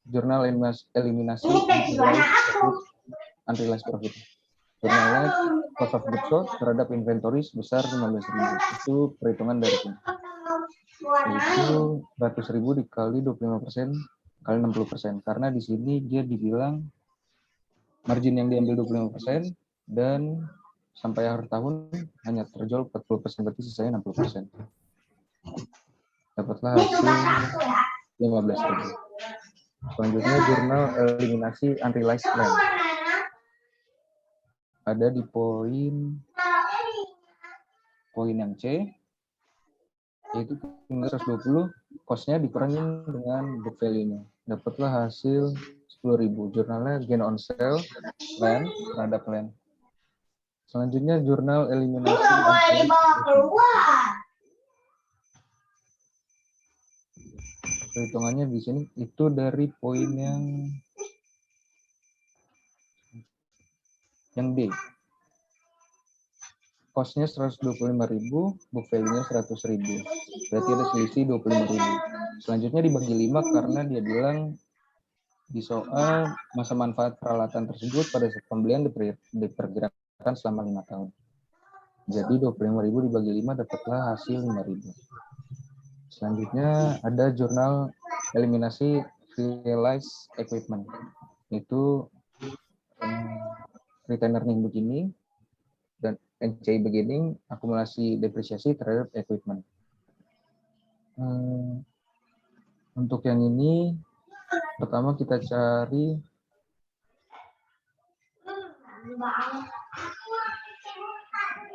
jurnal eliminasi unrealized profit. Jurnalnya cost of goods sold terhadap inventory sebesar 15.000. Itu perhitungan dari sini. Itu 100.000 dikali 25% kali 60%. Karena di sini dia dibilang margin yang diambil 25% dan sampai akhir tahun hanya terjual 40%, berarti sisanya 60%. Dapatlah hasil 15.000. Selanjutnya jurnal eliminasi unrealized plan. Ada di poin yang C, yaitu tinggal 120, cost-nya dikurangin dengan book value-nya. Dapatlah hasil 10.000. Jurnalnya gain on sale land terhadap land. Selanjutnya jurnal eliminasi perhitungannya di sini itu dari poin yang D. Cost-nya 125.000, book value-nya 100.000. Berarti ada selisih 25.000. Selanjutnya dibagi 5 karena dia bilang di soal masa manfaat peralatan tersebut pada saat pembelian diperkirakan selama 5 tahun. Jadi 25.000 dibagi 5 dapatlah hasil 5.000. Selanjutnya ada jurnal eliminasi realized equipment. Itu return earning begini dan NCI beginning akumulasi depresiasi terhadap equipment. Untuk yang ini pertama kita cari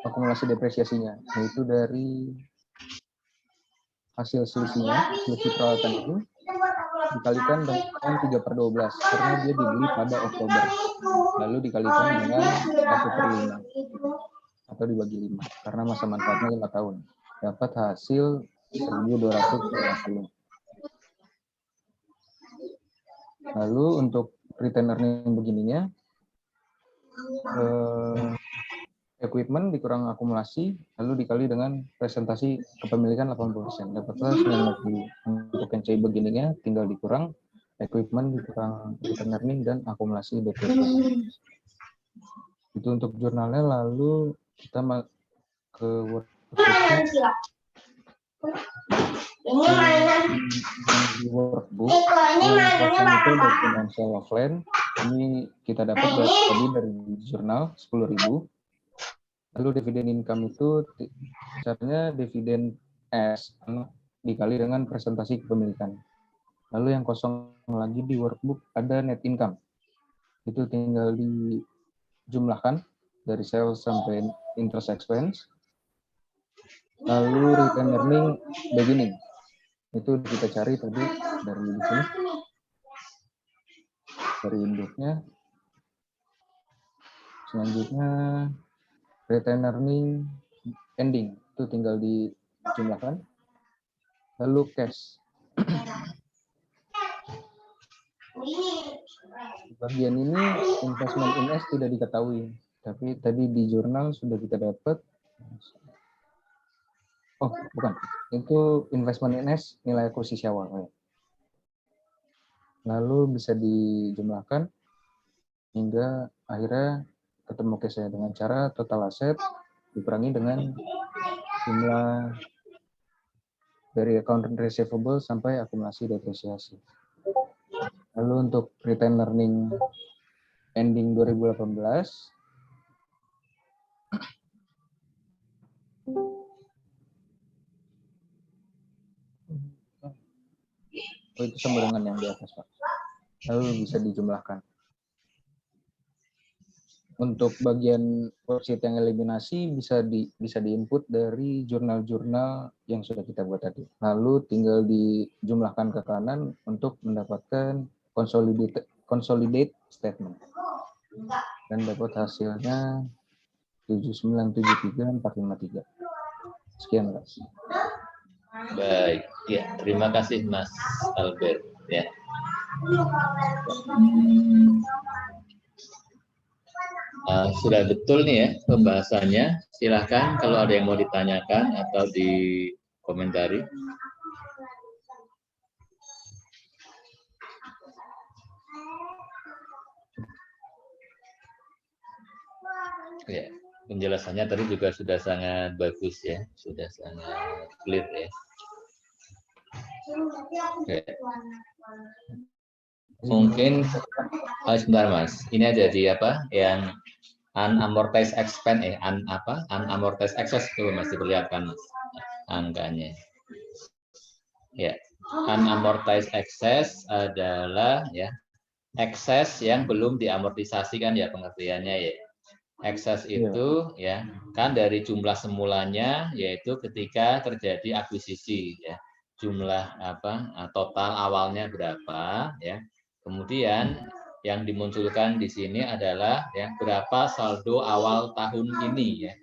akumulasi depresiasinya, yaitu dari hasil selisihnya, selisih peralatan itu dikalikan dengan 3/12 karena dia dibeli pada Oktober, lalu dikalikan dengan 1/5 atau dibagi 5 karena masa manfaatnya 5 tahun, dapat hasil 1.250. Lalu untuk return earning begininya, equipment dikurang akumulasi, lalu dikali dengan presentasi kepemilikan 80%, dapatlah 90. Untuk NCI begininya tinggal dikurang equipment, dikurang return earning, dan akumulasi depresiasi. Itu untuk jurnalnya, lalu kita ke workbook-nya. Di workbook yang kosong itu ada financial offline. Ini kita dapat tadi dari jurnal 10.000. Lalu dividen income itu caranya dividen S dikali dengan presentasi kepemilikan. Lalu yang kosong lagi di workbook ada net income. Itu tinggal dijumlahkan dari sales sampai interest expense. Lalu return earning beginning. Itu kita cari tadi dari di sini. Dari induknya. Selanjutnya return earning ending. Itu tinggal dijumlahkan. Lalu cash. Bagian ini investment in S tidak diketahui. Tapi tadi di jurnal sudah kita dapat. Oh, bukan. Itu investment in S nilai akuisisi awal. Lalu bisa dijumlahkan hingga akhirnya ketemu case-nya dengan cara total aset dikurangi dengan jumlah dari account receivable sampai akumulasi depresiasi. Lalu untuk return earning ending 2018 itu sama dengan yang di atas, Pak. Lalu bisa dijumlahkan. Untuk bagian worksheet yang eliminasi bisa diinput dari jurnal-jurnal yang sudah kita buat tadi. Lalu tinggal dijumlahkan ke kanan untuk mendapatkan consolidate statement. Dan dapat hasilnya 7973453. Sekian, Pak. Baik, ya terima kasih Mas Albert. Ya. Sudah betul nih ya pembahasannya. Silahkan kalau ada yang mau ditanyakan atau dikomentari. Ya, penjelasannya tadi juga sudah sangat bagus ya, sudah sangat clear ya. Oke. Mungkin sebentar Mas, ini ada di apa yang unamortized expense unamortized excess itu masih diperlihatkan Mas angkanya. Ya, unamortized excess adalah ya excess yang belum diamortisasikan ya pengertiannya ya. Excess itu ya kan dari jumlah semulanya yaitu ketika terjadi akuisisi ya. Jumlah total awalnya berapa ya. Kemudian yang dimunculkan di sini adalah ya berapa saldo awal tahun ini ya.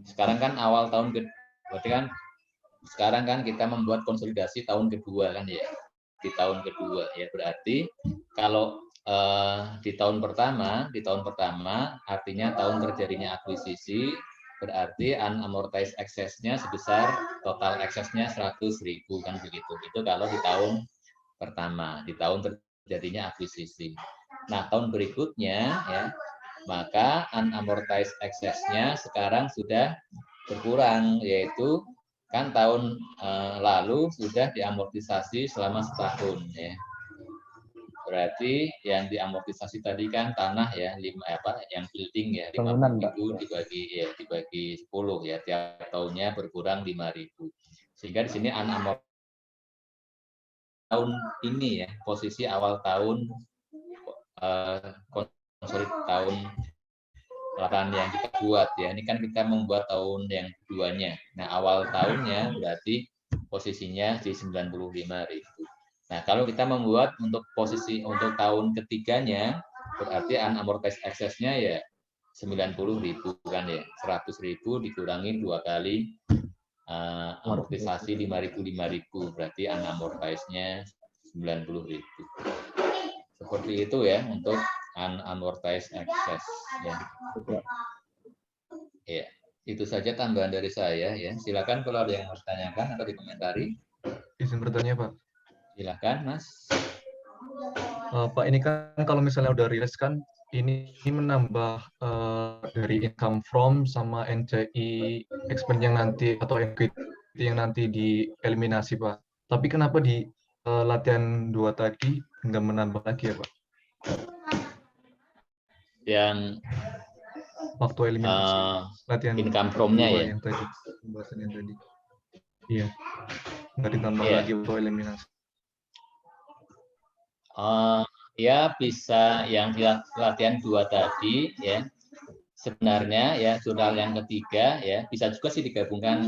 Sekarang kan awal tahun berarti kan sekarang kan kita membuat konsolidasi tahun kedua kan ya. Di tahun kedua ya berarti kalau di tahun pertama artinya tahun terjadinya akuisisi berarti unamortized excess-nya sebesar total excess-nya 100.000 kan begitu. Itu kalau di tahun pertama, di tahun terjadinya akuisisi. Nah, tahun berikutnya ya maka unamortized excess-nya sekarang sudah berkurang yaitu kan tahun lalu sudah diamortisasi selama setahun ya. Berarti yang diamortisasi tadi kan tanah ya yang building ya 50.000 dibagi 10 ya tiap tahunnya berkurang 5.000. Sehingga di sini unamortized tahun ini ya posisi awal tahun tahun 8 yang kita buat ya. Ini kan kita membuat tahun yang keduanya. Nah, awal tahunnya berarti posisinya di 95.000. Nah, kalau kita membuat untuk posisi untuk tahun ketiganya, berarti unamortized excess-nya ya 90.000 kan ya. 100.000 dikurangi 2 kali amortisasi 5.000 berarti unamortized-nya 90.000. Seperti itu ya untuk unamortized excess ya. Ya, itu saja tambahan dari saya ya. Silakan kalau ada yang mau ditanyakan atau dikomentari. Izin bertanya, Pak. Silakan, Mas. Pak, ini kan kalau misalnya udah rilis kan ini menambah dari income from sama NCI expense yang nanti atau equity yang nanti dieliminasi Pak. Tapi kenapa di latihan 2 tadi nggak menambah lagi ya Pak? Yang Waktu eliminasi latihan income from-nya 2 ya. yang tadi, pembahasan yang tadi. Iya. Nggak ditambah Iya. lagi waktu eliminasi. Ya bisa yang di latihan 2 tadi ya. Sebenarnya ya jurnal yang ketiga ya bisa juga sih digabungkan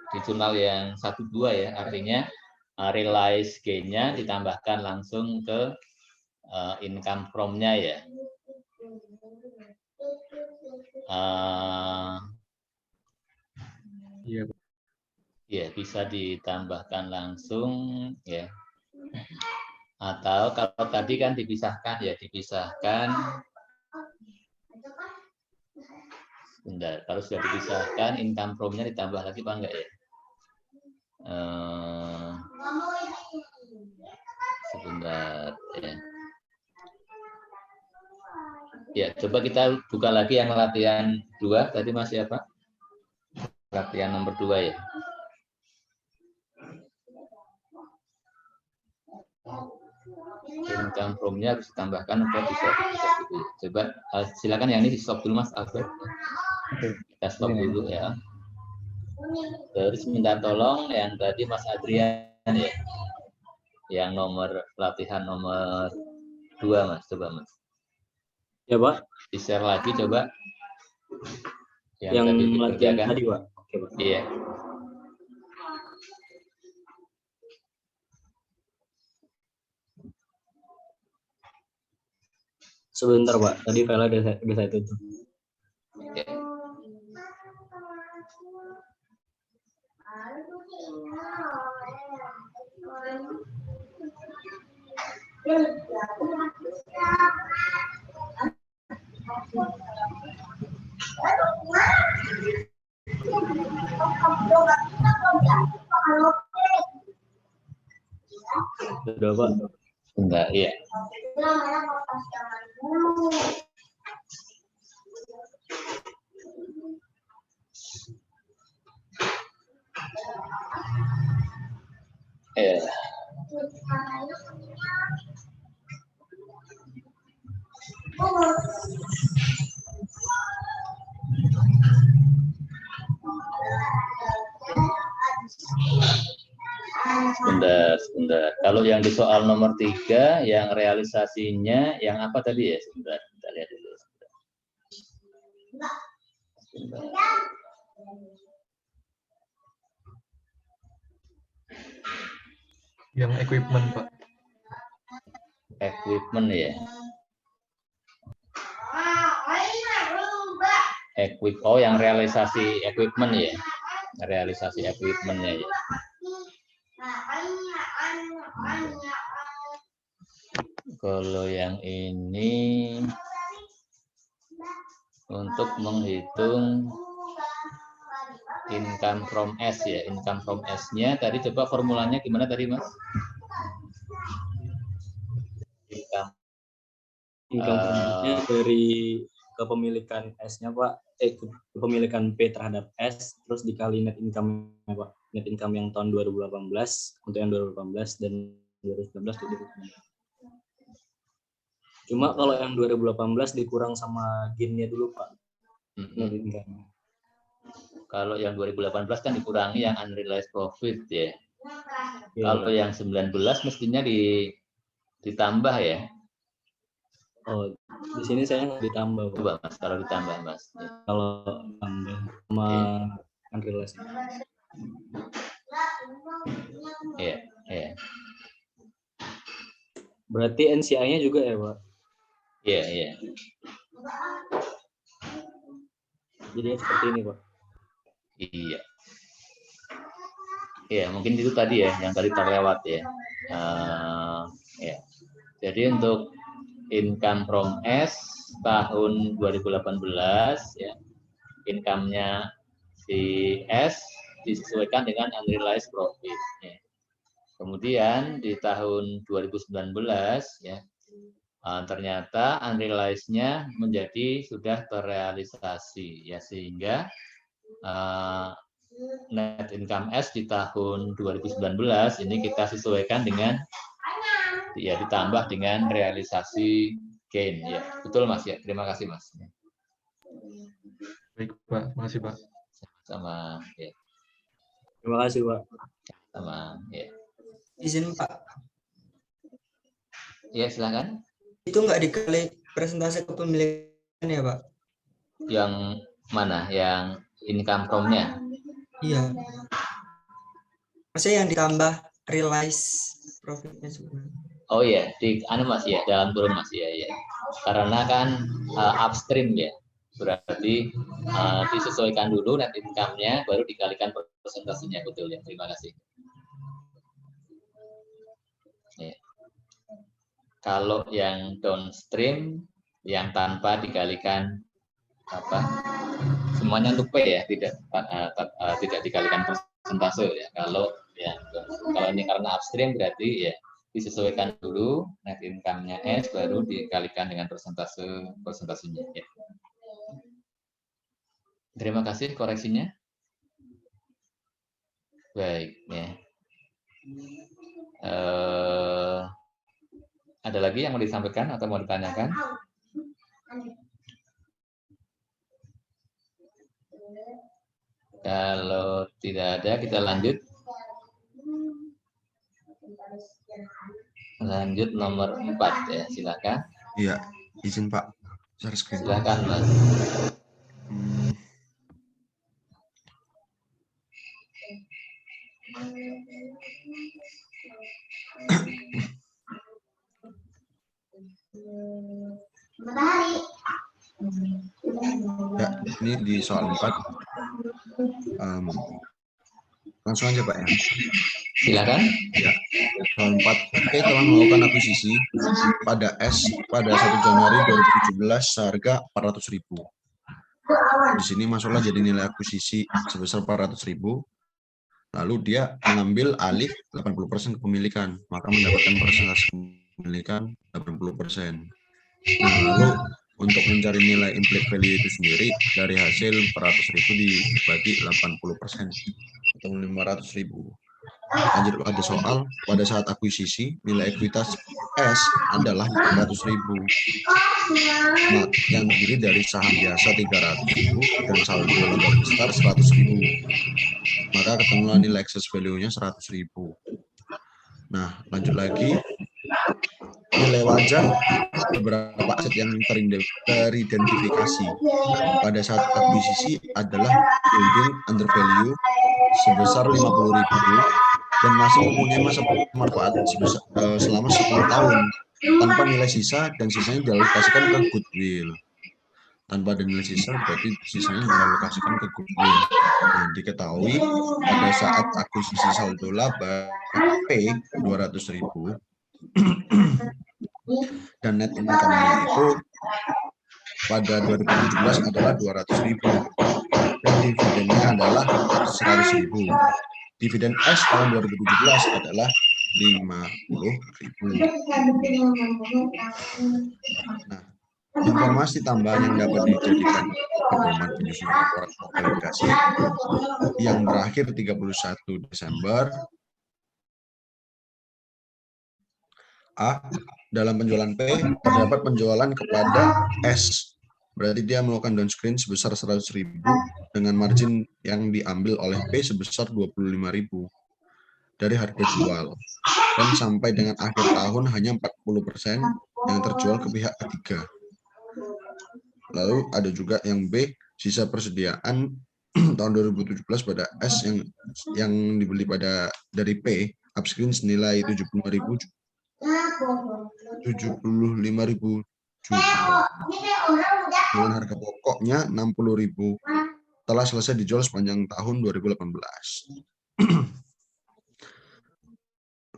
di jurnal yang 1, 2 ya. Artinya realize gain-nya ditambahkan langsung ke income from-nya ya. Iya. Ya bisa ditambahkan langsung ya. Atau kalau tadi kan dipisahkan ya, dipisahkan. Bentar, kalau sudah dipisahkan income from-nya ditambah lagi apa enggak ya? Sebentar ya. Ya, coba kita buka lagi yang latihan 2 tadi masih apa? Latihan nomor 2 ya. Income from-nya harus ditambahkan atau bisa gitu. Coba silakan yang ini di stop dulu Mas Albert. Kita stop dulu ya. Terus minta tolong yang tadi Mas Adrian ya. Yang nomor latihan nomor 2 Mas, coba Mas. Ya Pak. Di-share lagi coba. Yang tadi latihan tadi Pak. Oke Pak. Iya. Sebentar Pak, tadi file udah saya tutup. Ya. Sudah Pak. Enggak, iya. Sebentar. Kalau yang di soal nomor 3, yang realisasinya, yang apa tadi ya? Sebentar, kita lihat dulu. Sebentar. Yang equipment Pak. Equipment ya. Oh, yang realisasi equipment ya. Realisasi equipment-nya ya. Kalau yang ini untuk menghitung income from S ya. Income from S-nya tadi coba formulanya gimana tadi Mas? Income from-nya dari kepemilikan S-nya Pak, kepemilikan P terhadap S, terus dikali net income-nya Pak. Net income yang tahun 2018, untuk yang 2018 dan 2019 itu. Cuma kalau yang 2018 dikurang sama gain-nya dulu Pak. Net income. Kalau yang 2018 kan dikurangi yang unrealized profit ya. Kalau yang 19 mestinya ditambah ya. Oh, di sini saya nggak ditambah. Coba Mas, kalau ditambah Mas. Ya. Kalau tambah sama unrealized. Iya. Berarti NCI-nya juga ya Pak? Iya. Jadi seperti ini Pak. Iya. Iya, mungkin itu tadi ya, yang tadi terlewat ya. Ya. Jadi untuk income from S tahun 2018 ya, income-nya si S disesuaikan dengan unrealized profit. Ya. Kemudian di tahun 2019 ya, ternyata unrealized-nya menjadi sudah terrealisasi, ya, sehingga net income S di tahun 2019 ini kita sesuaikan dengan, ya, ditambah dengan realisasi gain, ya, betul Mas, ya. Terima kasih Mas. Baik Pak, makasih Pak. Sama, ya, Terima kasih, Pak. sama, ya. Izin Pak, Ya, silakan. itu nggak dikali presentasi kepemilikan ya Pak? Yang mana? Yang income from-nya? Iya. Maksudnya yang ditambah realize profitnya sebenarnya. Oh iya, di Mas, ya, dalam kurun Mas, ya, ya. Karena kan upstream, ya, berarti disesuaikan dulu net income-nya, baru dikalikan persentasenya, betul ya. Terima kasih. Ya. Kalau yang downstream, yang tanpa dikalikan semuanya untuk P, ya, tidak dikalikan persentase, ya. Kalau ini karena upstream berarti, ya, disesuaikan dulu net income-nya S, baru dikalikan dengan persentasenya, ya. Terima kasih koreksinya. Baik, ya. Ada lagi yang mau disampaikan atau mau ditanyakan? Kalau tidak ada, kita lanjut. Lanjut nomor 4, ya, silakan. Iya, izin Pak. Share screen. Silakan Mas. Ya, ini di soal 4. Langsung aja Pak, ya. Silakan. Ya, soal 4. P telah melakukan akuisisi pada S pada 1 Januari 2017 seharga 400.000. Di sini masuklah jadi nilai akuisisi sebesar 400.000. Lalu dia mengambil alih 80% kepemilikan, maka mendapatkan persentase kepemilikan 80%. Nah, lalu untuk mencari nilai implied value itu sendiri, dari hasil 400.000 dibagi 80% atau 500.000. Lanjut pada soal, pada saat akuisisi, nilai ekuitas S adalah 400.000. Nah, yang terdiri dari saham biasa 300.000 dan saldo laba besar 100.000. Maka ketemulah nilai excess value-nya 100.000. Nah, lanjut lagi. Nilai wajar beberapa aset yang teridentifikasi pada saat akuisisi adalah building under value sebesar 50.000 dan masih mempunyai masa pemanfaatan selama 10 tahun tanpa nilai sisa, dan sisanya dialokasikan ke goodwill. Tanpa ada nilai sisa berarti sisanya dialokasikan ke goodwill. Nah, diketahui pada saat akuisisi saldo laba P 200.000 dan net income-nya itu pada 2017 adalah 200.000 dan dividennya adalah 100.000. Dividen S tahun 2017 adalah 50.000. Nah, informasi tambahan yang dapat dijadikan pedoman penyusunan laporan validasi yang berakhir 31 Desember. A. Dalam penjualan P, terdapat penjualan kepada S. Berarti dia melakukan downscreen sebesar 100.000 dengan margin yang diambil oleh P sebesar 25.000 dari harga jual. Dan sampai dengan akhir tahun hanya 40% yang terjual ke pihak ketiga. Lalu ada juga yang B, sisa persediaan tahun 2017 pada S yang dibeli dari P, upscreen senilai 75.000 juta. Dengan harga pokoknya 60.000 telah selesai dijual sepanjang tahun 2018.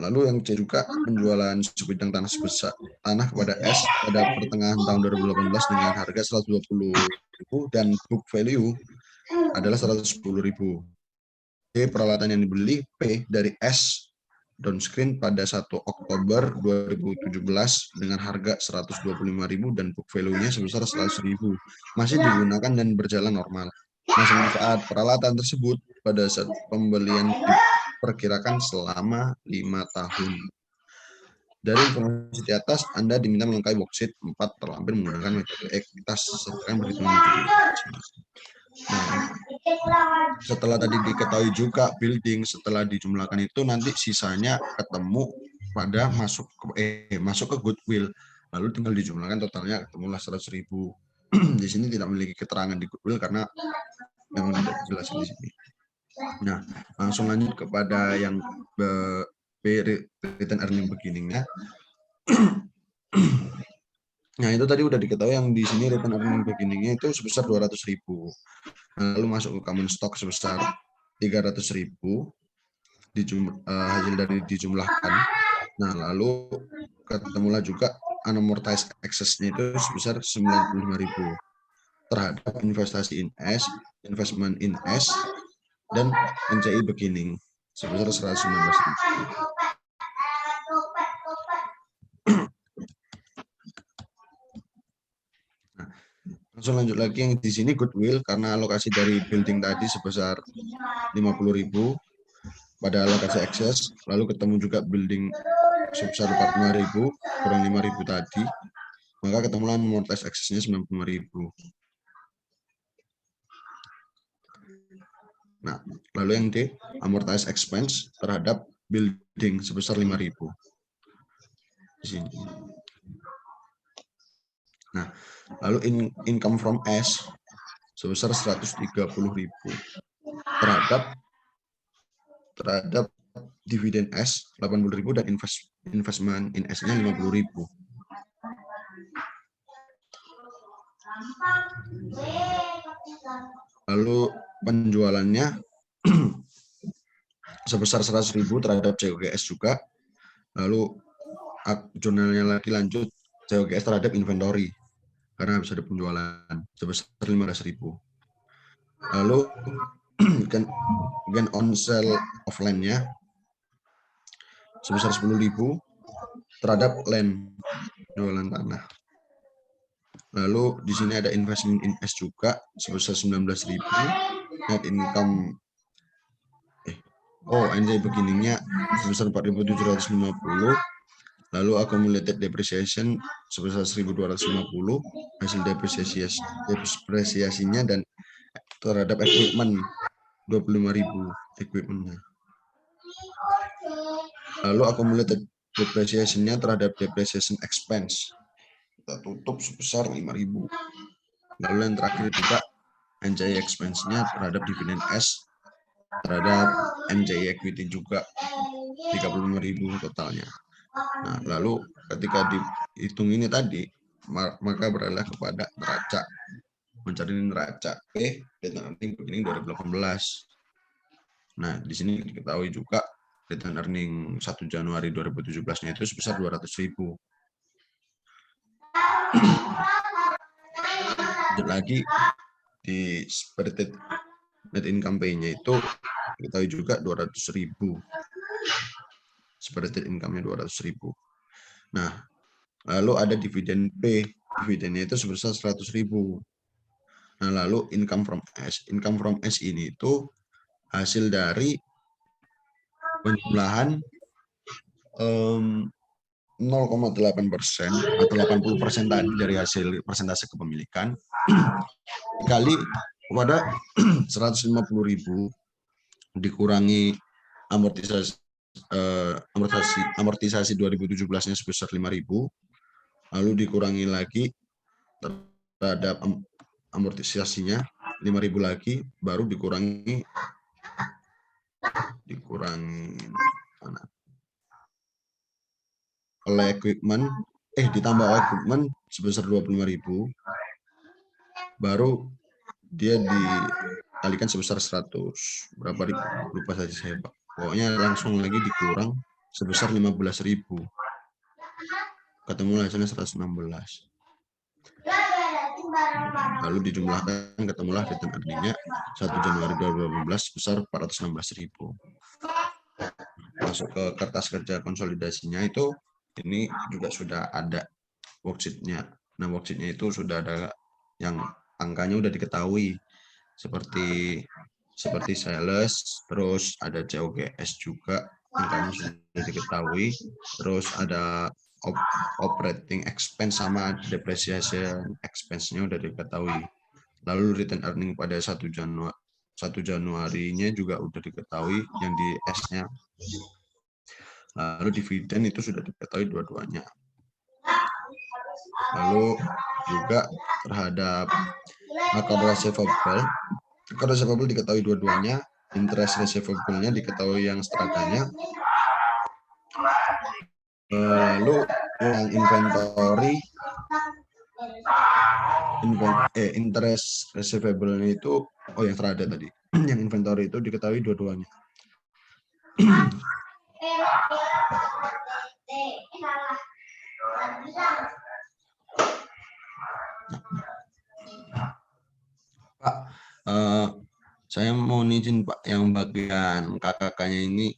Lalu yang C juga penjualan sebidang tanah kepada S pada pertengahan tahun 2018 dengan harga 120.000 dan book value adalah 110.000. D, peralatan yang dibeli P dari S downscreen pada 1 Oktober 2017 dengan harga 125.000 dan book value-nya sebesar 100.000. Masih digunakan dan berjalan normal. Masa manfaat peralatan tersebut pada saat pembelian diperkirakan selama 5 tahun. Dari informasi di atas, Anda diminta melengkapi worksheet 4 terlampir menggunakan metode ekuitas serta perhitungan juga. Nah, setelah tadi diketahui juga building, setelah dijumlahkan itu nanti sisanya ketemu pada masuk ke goodwill, lalu tinggal dijumlahkan totalnya ketemulah 100.000. Di sini tidak memiliki keterangan di goodwill karena memang tidak jelas di sini. Nah, langsung lanjut kepada yang return earning beginning-nya. Nah, itu tadi udah diketahui yang di sini return earning beginning-nya itu sebesar 200.000. Lalu masuk ke common stock sebesar 300.000 hasil dari dijumlahkan. Nah, lalu ketemulah juga unamortized excess-nya itu sebesar 95.000 terhadap investasi in S, investment in S, dan NCI beginning sebesar 119.000. Langsung lanjut lagi yang di sini goodwill karena alokasi dari building tadi sebesar 50.000 pada alokasi excess, lalu ketemu juga building sebesar 45.000 kurang 5.000 tadi, maka ketemulah amortized excess-nya 95.000. Nah, lalu yang D, amortized expense terhadap building sebesar 5.000 di sini. Nah, lalu income from S sebesar 130.000 terhadap dividen S 80.000 dan investment in S-nya 50.000. Lalu penjualannya sebesar 100.000 terhadap COGS juga. Lalu jurnalnya lagi lanjut COGS terhadap inventory karena habis ada penjualan sebesar 15.000. Lalu gain on sale of land-nya sebesar 10.000 terhadap land jualan tanah. Lalu di sini ada investment in S juga sebesar 19.000. Net income NCI beginningnya sebesar 4.750. Lalu accumulated depreciation sebesar 1.250, hasil depresiasinya dan terhadap equipment 25.000 equipmentnya. Lalu accumulated depreciation-nya terhadap depreciation expense kita tutup sebesar 5.000. Lalu yang terakhir juga NCI expense-nya terhadap dividen S terhadap NCI equity juga 35.000 totalnya. Nah, lalu ketika dihitung ini tadi, maka beralih kepada neraca. Mencari neraca P return earning beginning 2018. Nah, di sini diketahui juga return earning 1 Januari 2017-nya itu sebesar 200.000. Lanjut lagi di spirited net income pay-nya itu diketahui juga 200.000. Spirited income-nya 200.000. Nah, lalu ada dividen P, dividennya itu sebesar 100.000. Nah, lalu income from S. Income from S ini itu hasil dari penjumlahan 0,8% atau 80% tadi dari hasil persentase kepemilikan dikali kepada 150.000 dikurangi amortisasi 2017-nya sebesar 5.000, lalu dikurangi lagi terhadap amortisasinya 5.000 lagi, baru dikurangi mana? Oleh equipment, ditambah equipment sebesar 25.000, baru dia dikalikan sebesar 100. Berapa lupa saja saya, Pak. Pokoknya langsung lagi dikurang sebesar 15.000. Ketemu hasilnya 116. Lalu dijumlahkan ketemulah return earning-nya 1 Januari 2018 sebesar 416.000. masuk ke kertas kerja konsolidasinya itu ini juga sudah ada worksheet-nya. Nah, worksheet-nya itu sudah ada yang angkanya udah diketahui seperti sales, terus ada COGS juga angkanya sudah diketahui, terus ada operating expense sama depreciation expense-nya udah diketahui. Lalu return earning pada 1 Januarinya juga udah diketahui yang di S-nya. Lalu dividen itu sudah diketahui dua-duanya. Lalu juga terhadap account receivable diketahui dua-duanya, interest receivable-nya diketahui yang stratanya. Lalu yang inventory interest receivable-nya itu yang terada tadi. Yang inventory itu diketahui dua-duanya. Pak, saya mau izin Pak, yang bagian KKK-nya ini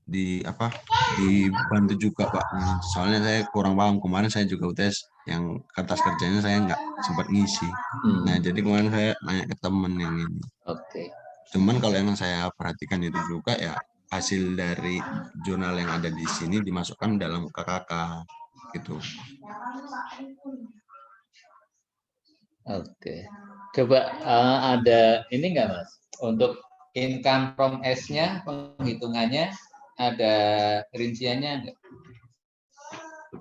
dibantu juga Pak. Soalnya saya kurang paham, kemarin saya juga UTS yang kertas kerjanya saya nggak sempat ngisi. Nah, jadi kemarin saya nanya ke temen yang ini. Oke. Cuman kalau yang saya perhatikan itu juga ya hasil dari jurnal yang ada di sini dimasukkan dalam KKK gitu. Oke. Coba ada ini nggak Mas? Untuk income from S-nya penghitungannya ada rinciannya nggak?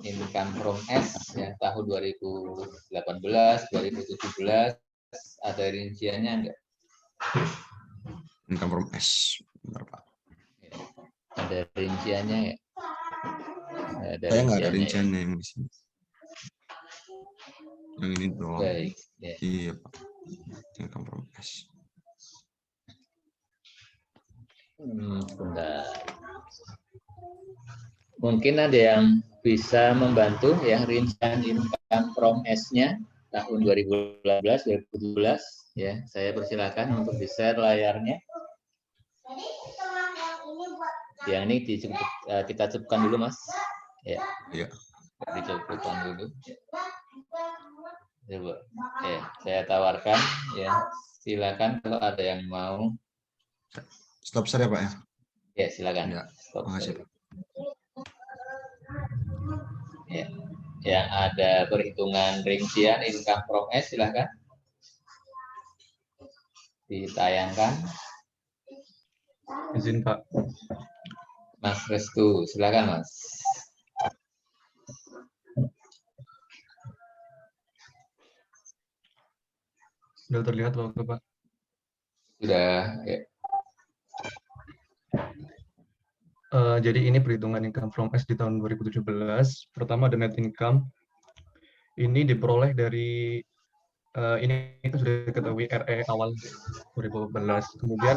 Income from S ya tahun 2018, 2017 ada rinciannya nggak? Income from S, benar Pak. Ada rinciannya ya? Saya nggak ada rinciannya rinciannya yang di sini. Yang ini doang. Baik. Ya. Iya Pak. Income from S. Sebentar. Mungkin ada yang bisa membantu yang rincian income from S-nya tahun 2018, 2017 ya. Saya persilakan untuk di-share layarnya. Yang ini kita cukupkan dulu Mas. Ya. Iya. Dicukupkan dulu. Coba. Ya, saya tawarkan ya. Silakan kalau ada yang mau. Stop share ya Pak ya? Ya, silakan. Ya, Stop makasih. share. Ya. Yang ada perhitungan rincian income from S, silakan. Ditayangkan. Izin Pak. Mas Restu, silakan Mas. Sudah terlihat waktu Pak? Sudah, ya. Jadi ini perhitungan income from S di tahun 2017. Pertama ada net income. Ini diperoleh dari ini itu sudah diketahui RE awal 2018. Kemudian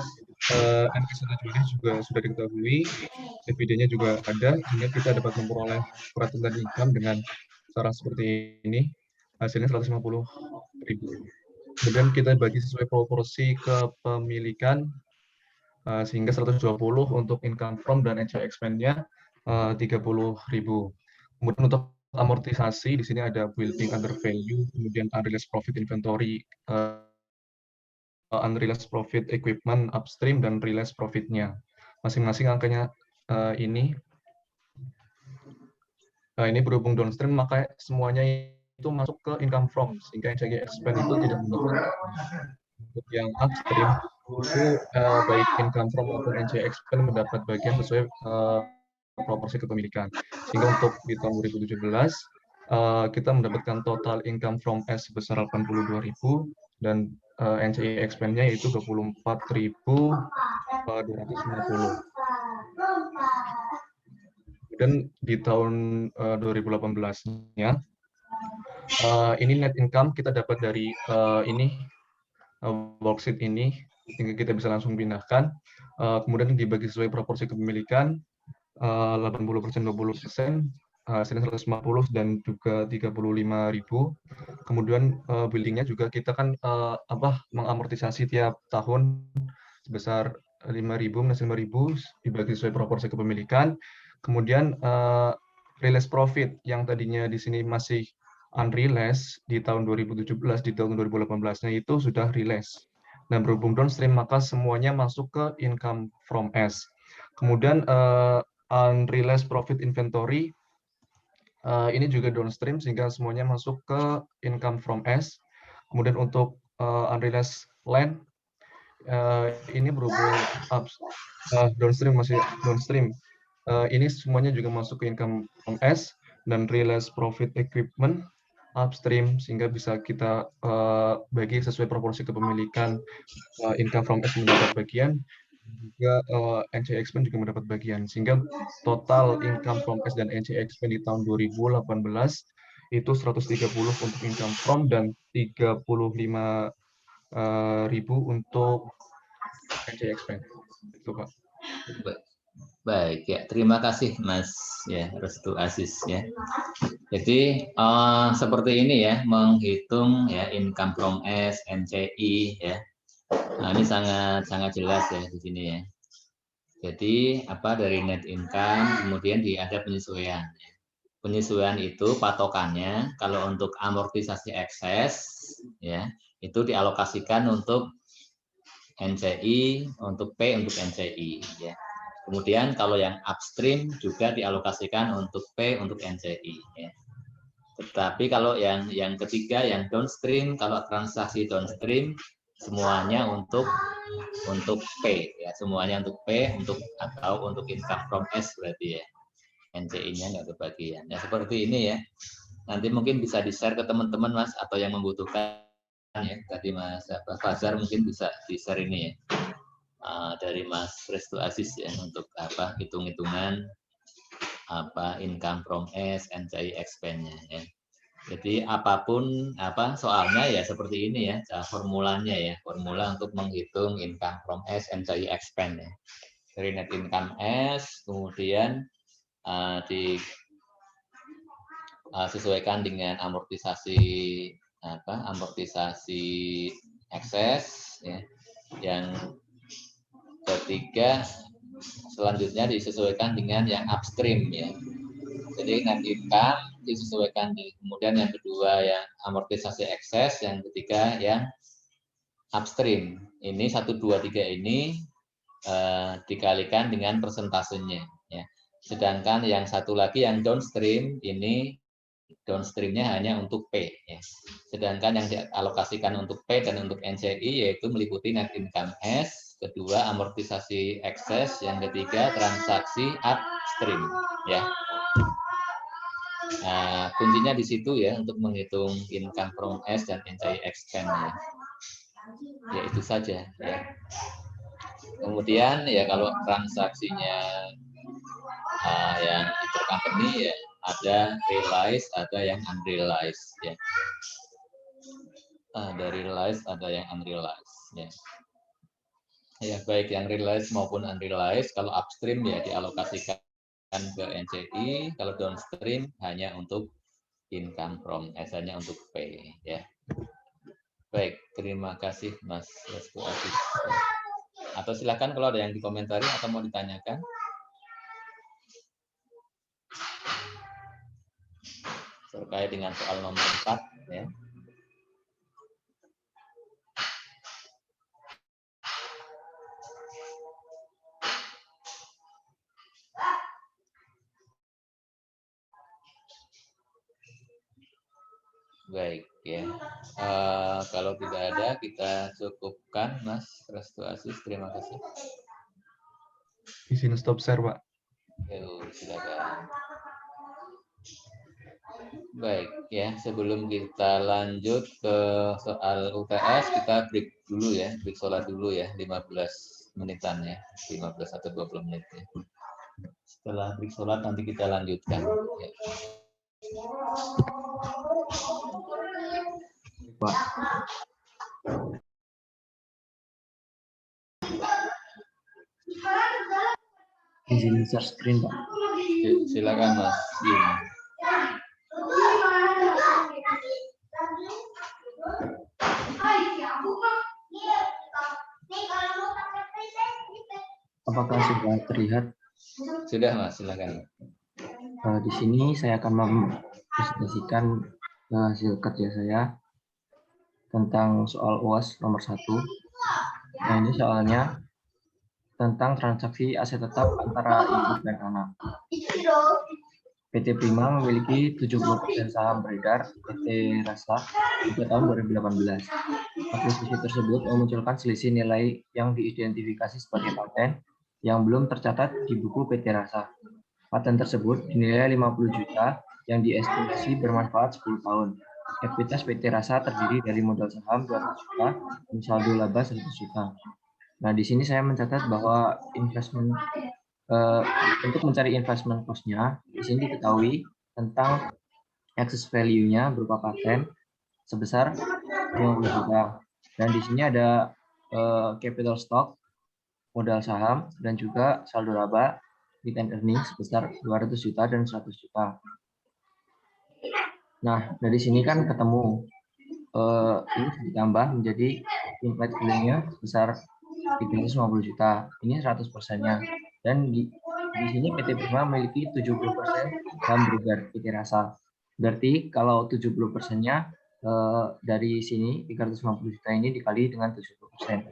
NP1 juga sudah diketahui, dividennya juga ada, sehingga kita dapat memperoleh perhitungan income dengan cara seperti ini. Hasilnya 150.000. Kemudian kita bagi sesuai proporsi kepemilikan, sehingga 120 untuk income from dan NCI expense-nya 30.000. Kemudian untuk amortisasi di sini ada building under value, kemudian unrealized profit inventory, unrealized profit equipment upstream dan realized profit-nya. Masing-masing angkanya ini berhubung downstream, maka semuanya itu masuk ke income from, sehingga NCI expense itu tidak menurun. Untuk yang upstream itu baik income from maupun NCI expense mendapat bagian sesuai proporsi kepemilikan. Sehingga untuk di tahun 2017 kita mendapatkan total income from S sebesar 82.000 dan NCI expense-nya yaitu 24.250. Dan di tahun 2018-nya ini net income kita dapat dari worksheet ini, sehingga kita bisa langsung pindahkan. Kemudian dibagi sesuai proporsi kepemilikan 80%, 20%, hasilnya 150 dan juga 35.000. Kemudian buildingnya juga kita kan mengamortisasi tiap tahun sebesar 5.000 minus 5.000 dibagi sesuai proporsi kepemilikan. Kemudian realized profit yang tadinya di sini masih unrealized di tahun 2017, di tahun 2018-nya itu sudah realized. Dan berhubung downstream, maka semuanya masuk ke income from S. Kemudian unrealized profit inventory, ini juga downstream, sehingga semuanya masuk ke income from S. Kemudian untuk unrealized land, ini berhubung downstream, masih downstream. Ini semuanya juga masuk ke income from S, dan realized profit equipment upstream, sehingga bisa kita bagi sesuai proporsi kepemilikan. Income from S mendapat bagian, juga NCI expense juga mendapat bagian, sehingga total income from S dan NCI expense di tahun 2018 itu 130 untuk income from dan 35.000 untuk NCI expense. Itu Pak. Baik ya, terima kasih Mas ya Restu Aziz ya. Jadi seperti ini ya, menghitung ya income from S, NCI ya. Nah, ini sangat jelas ya di sini ya. Jadi apa dari net income, kemudian ada penyesuaian. Penyesuaian itu patokannya kalau untuk amortisasi ekses ya itu dialokasikan untuk NCI, untuk P untuk NCI ya. Kemudian kalau yang upstream juga dialokasikan untuk P untuk NCI ya. Tetapi kalau yang ketiga yang downstream, kalau transaksi downstream semuanya untuk P ya, semuanya untuk P atau untuk income from S berarti ya. NCI-nya nggak kebagian. Ya seperti ini ya. Nanti mungkin bisa di-share ke teman-teman Mas atau yang membutuhkan ya. Tadi Mas Fazar mungkin bisa di-share ini ya. Dari Mas Restu Aziz ya untuk apa hitung-hitungan apa income from S, NCI expense-nya ya. Jadi apapun apa soalnya ya seperti ini ya, formulanya ya, formula untuk menghitung income from S, NCI expense ya. Dari net income S kemudian disesuaikan dengan amortisasi ekses ya. Yang ketiga selanjutnya disesuaikan dengan yang upstream ya. Jadi net income disesuaikan kemudian yang kedua yang amortisasi ekses, yang ketiga yang upstream. Ini 1 2 3 ini dikalikan dengan persentasenya ya. Sedangkan yang satu lagi yang downstream ini downstreamnya hanya untuk P ya. Sedangkan yang dialokasikan untuk P dan untuk NCI yaitu meliputi net income S, kedua amortisasi ekses, yang ketiga transaksi upstream ya. Nah, kuncinya di situ ya untuk menghitung income from S dan NCI expense ya. Ya itu saja ya. Kemudian ya kalau transaksinya yang intercompany ya ada realized, ada yang unrealized ya. Ada realized, ada yang unrealized ya. Ya baik yang realized maupun unrealized, kalau upstream ya dialokasikan ke NCI, kalau downstream hanya untuk income from S, hanya untuk P ya. Baik, terima kasih Mas Restu Aziz. Atau silakan kalau ada yang dikomentari atau mau ditanyakan. Terkait dengan soal nomor 4 ya. Baik ya. Kalau tidak ada kita cukupkan Mas Restu Aziz. Terima kasih. Izin stop share Pak. Yuk, silakan. Baik ya, sebelum kita lanjut ke soal UTS, kita break dulu ya, break sholat dulu ya, 15 menitan ya, 15 atau 20 menit ya. Setelah break sholat nanti kita lanjutkan. Ya. Pak. Izin share screen Pak. Silakan Mas Yim. Apakah sudah terlihat? Sudah, Mas, silakan. Di sini saya akan mempresentasikan hasil kerja saya tentang soal UAS nomor 1. Nah, ini soalnya tentang transaksi aset tetap antara ibu dan anak. PT Prima memiliki 70% saham beredar PT Rasa pada tahun 2018. Akuisisi tersebut memunculkan selisih nilai yang diidentifikasi sebagai paten yang belum tercatat di buku PT Rasa. Paten tersebut dinilai 50 juta yang diestimasi bermanfaat 10 tahun. Ekuitas PT Rasa terdiri dari modal saham 200 juta dan saldo laba 100 juta. Nah, di sini saya mencatat bahwa untuk mencari investment cost-nya, di sini diketahui tentang excess value-nya berupa paten sebesar 50 juta. Dan di sini ada capital stock, modal saham, dan juga saldo laba, retained earnings sebesar 200 juta dan 100 juta. Nah, dari sini kan ketemu ini ditambah menjadi implied value-nya sebesar 350 juta. Ini 100%-nya. Dan di sini PT Prima memiliki 70% saham beredar PT Rasa. Berarti kalau 70%-nya dari sini 350 juta ini dikali dengan 70%.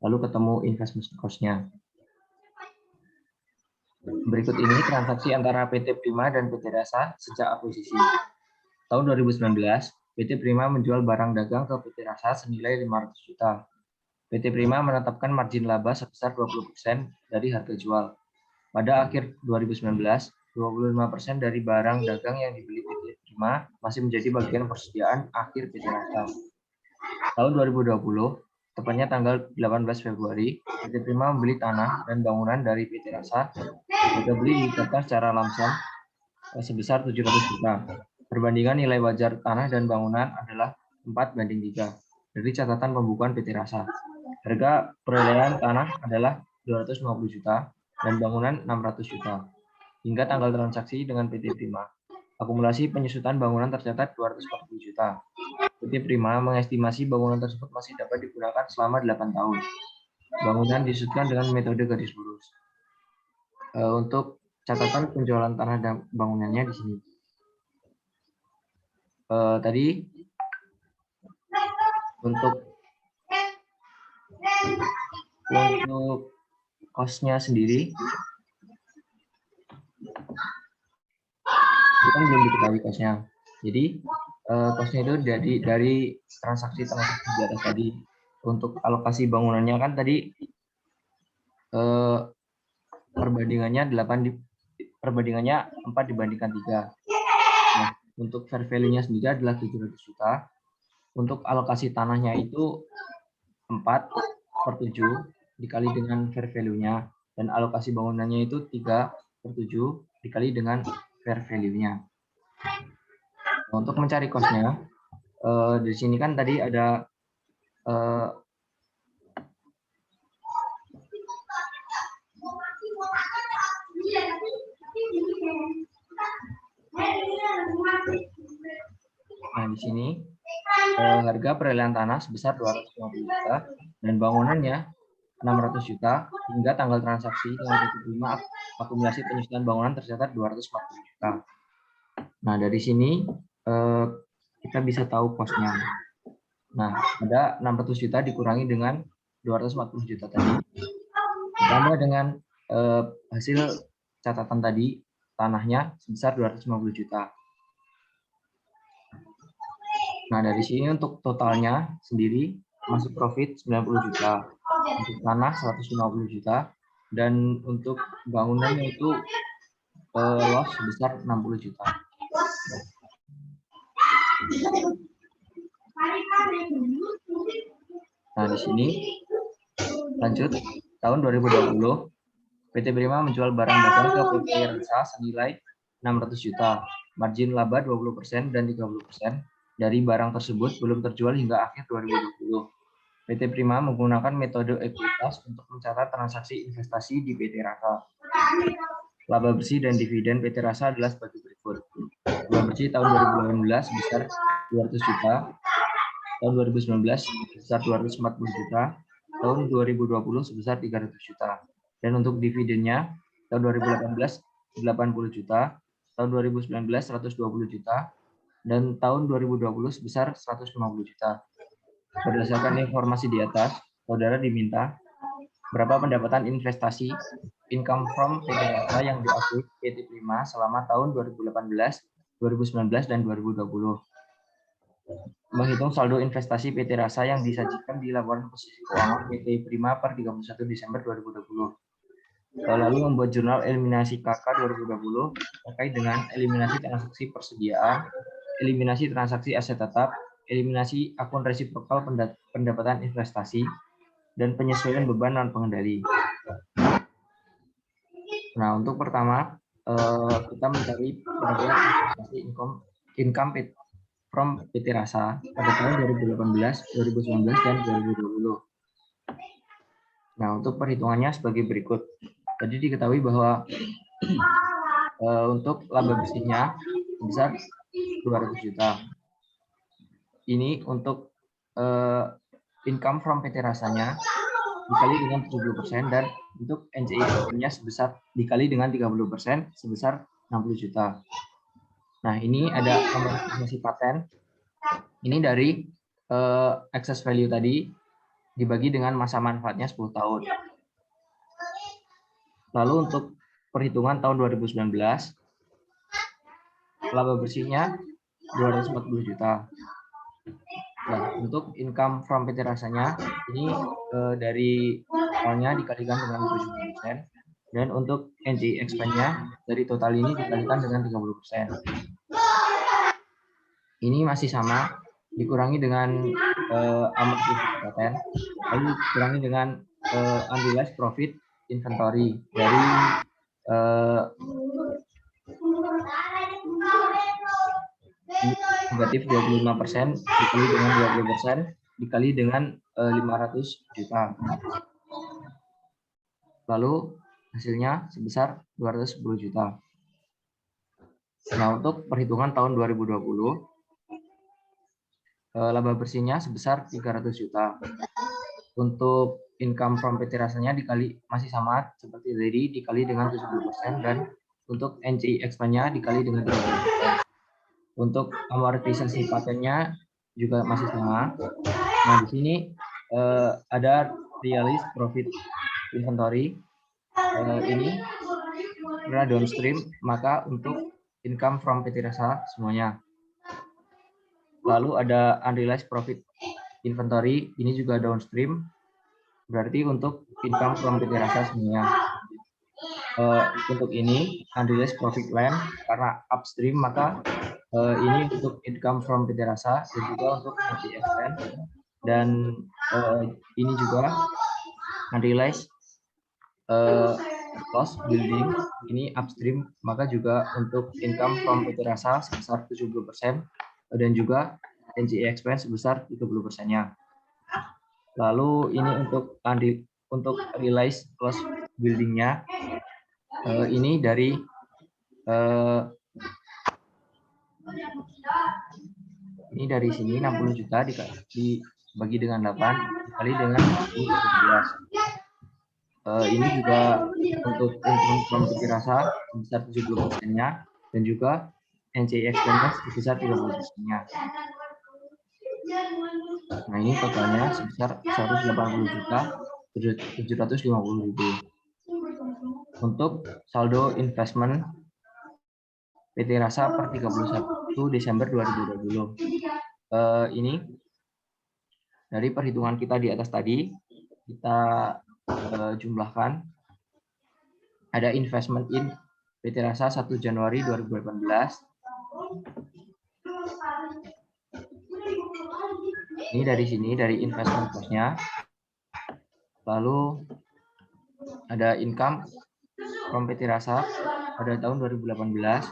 Lalu ketemu investment cost-nya. Berikut ini transaksi antara PT Prima dan PT Rasa sejak akuisisi. Tahun 2019, PT Prima menjual barang dagang ke PT Rasa senilai 500 juta. PT Prima menetapkan margin laba sebesar 20% dari harga jual. Pada akhir 2019, 25% dari barang dagang yang dibeli PT Prima masih menjadi bagian persediaan akhir PT Rasa. Tahun 2020, tepatnya tanggal 18 Februari, PT Prima membeli tanah dan bangunan dari PT Rasa. Harga beli ditetapkan secara lamsam sebesar 700 juta. Perbandingan nilai wajar tanah dan bangunan adalah 4:3 dari catatan pembukuan PT Rasa. Harga perolehan tanah adalah 250 juta dan bangunan 600 juta. Hingga tanggal transaksi dengan PT Prima, akumulasi penyusutan bangunan tercatat 240 juta. PT Prima mengestimasi bangunan tersebut masih dapat digunakan selama 8 tahun. Bangunan disudutkan dengan metode garis lurus. Untuk catatan penjualan tanah dan bangunannya di sini. Tadi untuk cost-nya sendiri itu kan belum diketahui cost-nya. Jadi cost-nya itu dari transaksi di atas tadi. Untuk alokasi bangunannya kan tadi perbandingannya 4:3. Nah, untuk fair value-nya sendiri adalah 700 juta. Untuk alokasi tanahnya itu 4/7 dikali dengan fair value-nya. Dan alokasi bangunannya itu 3/7 dikali dengan fair value-nya. Untuk mencari cost-nya, di sini kan tadi ada nah, di sini harga perolehan tanah sebesar 250 juta dan bangunannya 600 juta hingga tanggal transaksi dengan PT Prima akumulasi penyusutan bangunan tercatat 240 juta. Nah, dari sini kita bisa tahu cost-nya. Nah, ada 600 juta dikurangi dengan 240 juta tadi. Ditambah dengan hasil catatan tadi, tanahnya sebesar 250 juta. Nah, dari sini untuk totalnya sendiri masuk profit 90 juta. Untuk tanah 150 juta. Dan untuk bangunannya itu loss sebesar 60 juta. Nah, di sini lanjut tahun 2020 PT Prima menjual barang dagang ke PT Rasa senilai 600 juta. Margin laba 20% dan 30% dari barang tersebut belum terjual hingga akhir 2020. PT Prima menggunakan metode ekuitas untuk mencatat transaksi investasi di PT Rasa. Laba bersih dan dividen PT Rasa adalah sebagai berikut. Laba bersih tahun 2018 sebesar 200 juta, tahun 2019 sebesar 240 juta, tahun 2020 sebesar 300 juta. Dan untuk dividennya tahun 2018 80 juta, tahun 2019 120 juta, dan tahun 2020 sebesar 150 juta. Berdasarkan informasi di atas, saudara diminta berapa pendapatan investasi income from PT Rasa yang diakui PT Prima selama tahun 2018, 2019, dan 2020. Menghitung saldo investasi PT Rasa yang disajikan di laporan posisi keuangan PT Prima per 31 Desember 2020. Lalu membuat jurnal eliminasi KK 2020 terkait dengan eliminasi transaksi persediaan, eliminasi transaksi aset tetap, eliminasi akun resiprokal pendapatan investasi, dan penyesuaian beban non pengendali. Nah, untuk pertama, kita mencari pendapat investasi income from PT Rasa pada tahun 2018, 2019, dan 2020. Nah, untuk perhitungannya sebagai berikut. Tadi diketahui bahwa untuk laba bersihnya sebesar 200 juta. Ini untuk income from PT Rasanya dikali dengan 70%, dan untuk NCI-nya sebesar dikali dengan 30% sebesar 60 juta. Nah, ini ada amortisasi paten. Ini dari excess value tadi dibagi dengan masa manfaatnya 10 tahun. Lalu untuk perhitungan tahun 2019, laba bersihnya 240 juta. Nah, untuk income from PT Rasanya, ini dari awalnya dikalikan dengan 70%, dan untuk NCI expense-nya dari total ini dikalikan dengan 30%. Ini masih sama, dikurangi dengan amortisasi paten, lalu dikurangi dengan unrealized profit inventory dari negatif 25% dikali dengan 20% dikali dengan 500 juta. Lalu hasilnya sebesar 210 juta. Nah, untuk perhitungan tahun 2020, laba bersihnya sebesar 300 juta. Untuk income from PT Rasanya dikali masih sama seperti tadi, dikali dengan 70%, dan untuk NCI expense-nya dikali dengan 30%. Untuk amortisasi patennya juga masih sama. Nah, di sini ada realized profit inventory. Ini karena downstream, maka untuk income from PT Rasa semuanya. Lalu ada unrealized profit inventory, ini juga downstream, berarti untuk income from PT Rasa semuanya. Untuk ini unrealized profit land karena upstream, maka ini untuk income from PT Rasa, dan juga untuk NCI expense, dan ini juga unrealized cost building, ini upstream, maka juga untuk income from PT Rasa sebesar 70%, dan juga NCI expense sebesar 30%-nya. Lalu ini untuk realized cost building-nya, ini dari sini 60 juta dibagi dengan 8 dikali dengan 17. Ini juga untuk income from PT Rasa sebesar 70%-nya, dan juga NCI expense sebesar 30%-nya. Nah, ini totalnya sebesar 180 juta 750 ribu. Untuk saldo investment PT Rasa per 31 Desember 2020. Ini dari perhitungan kita di atas tadi, kita jumlahkan. Ada investment in PT Rasa 1 Januari 2018. Ini dari sini, dari investment cost-nya. Lalu ada income from PT Rasa pada tahun 2018.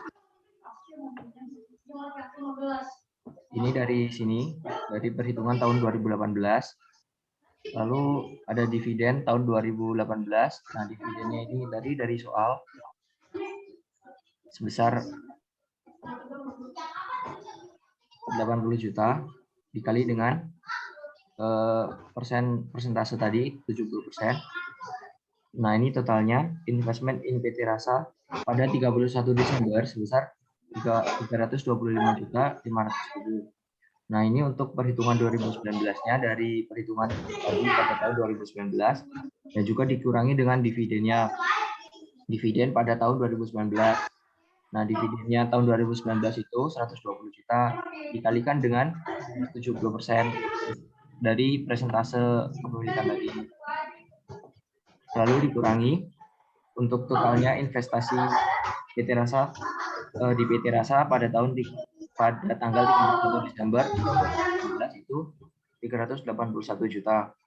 Ini dari sini, dari perhitungan tahun 2018. Lalu ada dividen tahun 2018. Nah, dividennya ini dari soal sebesar 80 juta dikali dengan persentase tadi 70%. Nah, ini totalnya investment in PT Rasa pada 31 Desember sebesar 325.500.000. Nah, ini untuk perhitungan 2019-nya dari perhitungan tadi pada tahun 2019 dan juga dikurangi dengan dividennya. Dividen pada tahun 2019. Nah, dividennya tahun 2019 itu 120 juta dikalikan dengan 70% dari persentase kepemilikan tadi. Lalu dikurangi untuk totalnya investasi PT Rasa di PT Rasa pada tanggal 31 Desember 2019 itu 381 juta.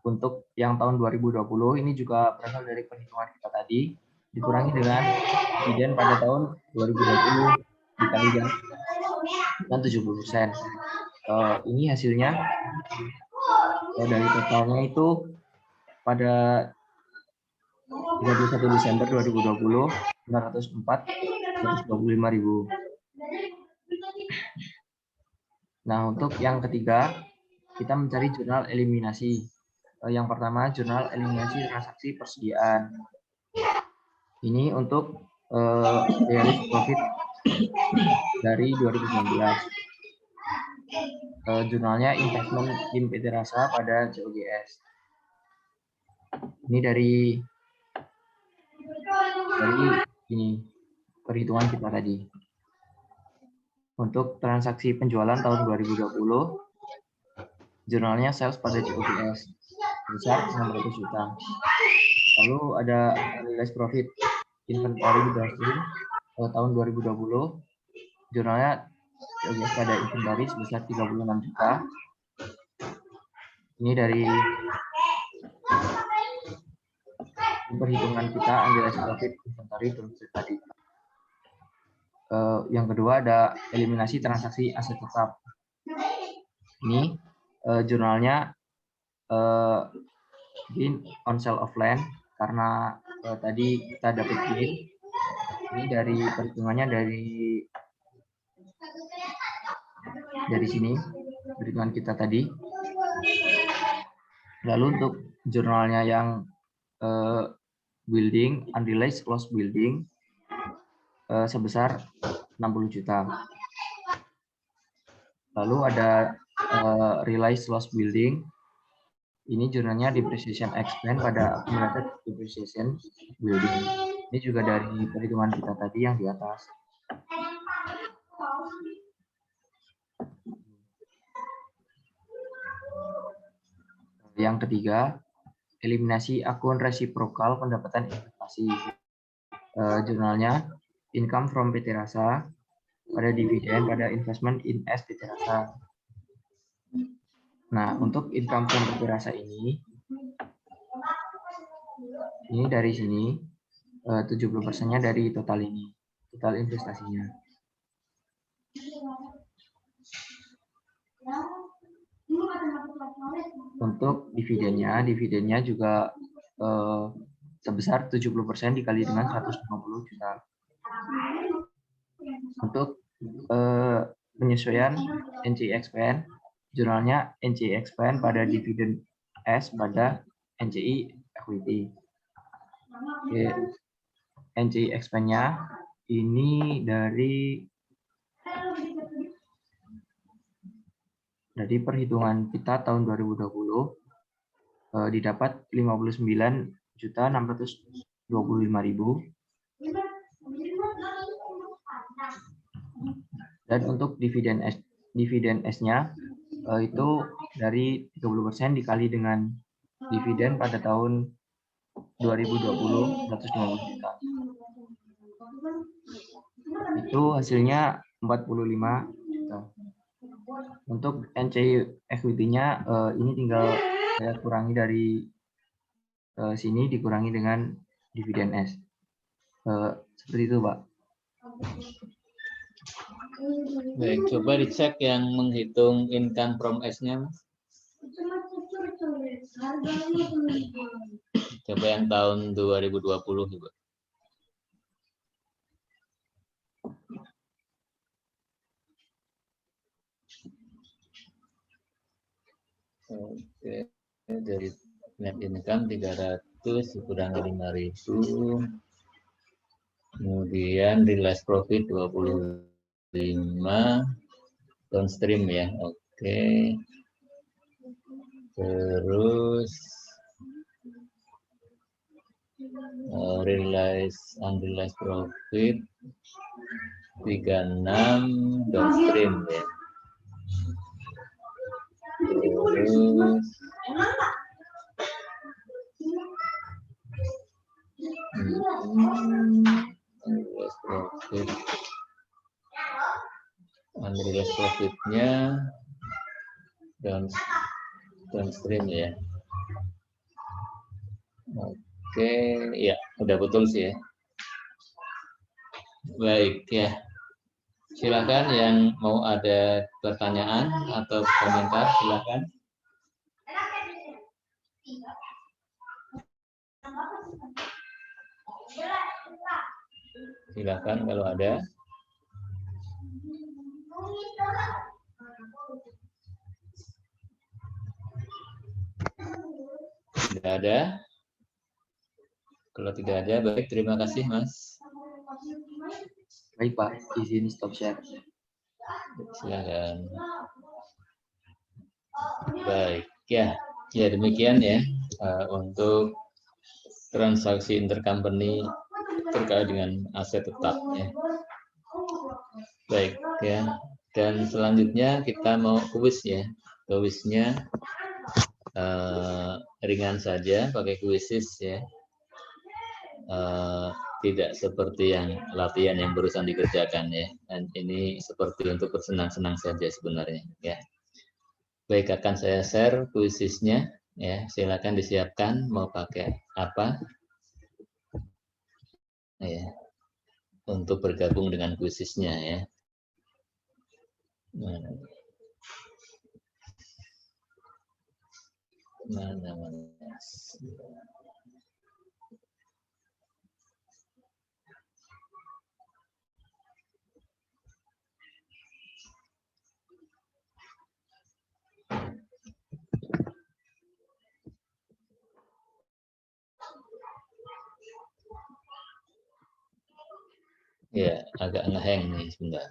Untuk yang tahun 2020 ini juga berasal dari perhitungan kita tadi, dikurangi dengan dividen pada tahun 2020 dikali dengan 70%. Ini hasilnya dari totalnya itu pada 31 Desember 2020 904.125.000. Nah, untuk yang ketiga kita mencari jurnal eliminasi. Yang pertama jurnal eliminasi transaksi persediaan. Ini untuk realized profit dari 2019. Jurnalnya investment in PT Rasa pada JOGS. Ini dari ini perhitungan kita tadi. Untuk transaksi penjualan tahun 2020, jurnalnya sales pada JOGS besar 600 juta. Lalu ada realized profit inventory downstream tahun 2020, jurnalnya JOGS pada inventory sebesar 36 juta. Ini dari perhitungan kita unrealized profit inventory downstream tadi. Yang kedua ada eliminasi transaksi aset tetap. Ini jurnalnya gain on sale of land karena tadi kita dapat gain. Ini dari perhitungannya dari sini perhitungan kita tadi. Lalu untuk jurnalnya yang building unrealized loss building sebesar 60 juta. Lalu ada realized loss building. Ini jurnalnya depreciation expense pada accumulated depreciation building. Ini juga dari perhitungan kita tadi yang di atas. Yang ketiga, eliminasi akun resiprokal pendapatan investasi. Jurnalnya income from PT Rasa pada dividen pada investment in S PT Rasa. Nah, untuk income from PT Rasa ini dari sini 70%-nya dari total ini, total investasinya. Untuk dividennya juga sebesar 70% dikali dengan 150 juta. Untuk penyesuaian NCI expense, jurnalnya NCI expense pada dividen S pada NCI equity. NCI expense-nya ini dari perhitungan kita tahun 2020 didapat 59.625.000. Dan untuk dividen S-nya itu dari 30% dikali dengan dividen pada tahun 2020 150 juta. Itu hasilnya 45 juta. Untuk NCI equity-nya ini tinggal saya kurangi dari sini dikurangi dengan dividen S. Seperti itu, Pak. Baik, coba dicek yang menghitung income from S-nya. Coba yang tahun 2020 juga. Oke, dari net income 300 dikurangi 5.000. Kemudian realized profit 25 downstream ya. Oke. Terus unrealized profit 36 downstream ya. Terus unrealized profitnya downstream ya. Oke, ya udah betul sih ya. Baik ya. Silakan yang mau ada pertanyaan atau komentar, silakan. Silakan kalau ada. Tidak ada. Kalau tidak ada, baik, terima kasih Mas. Baik Pak, izin stop share. Silakan. Baik, ya demikian ya untuk transaksi intercompany terkait dengan aset tetap ya. Baik ya, dan selanjutnya kita mau kuis ya. Kuisnya ringan saja, pakai kuisis ya. Tidak seperti yang latihan yang barusan dikerjakan ya. Dan ini seperti untuk bersenang-senang saja sebenarnya ya. Baik, akan saya share kuisisnya ya. Silakan disiapkan mau pakai apa ya untuk bergabung dengan kuisisnya ya. Mana. Ya, agak ngehang nih sebentar.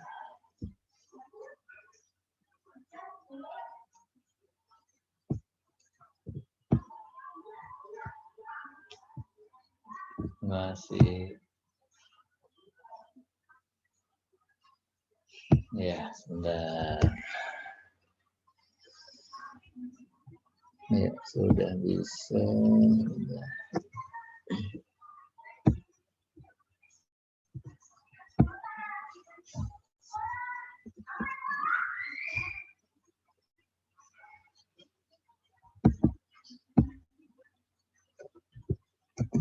Masih. Ya, sebentar. Ya, sudah bisa.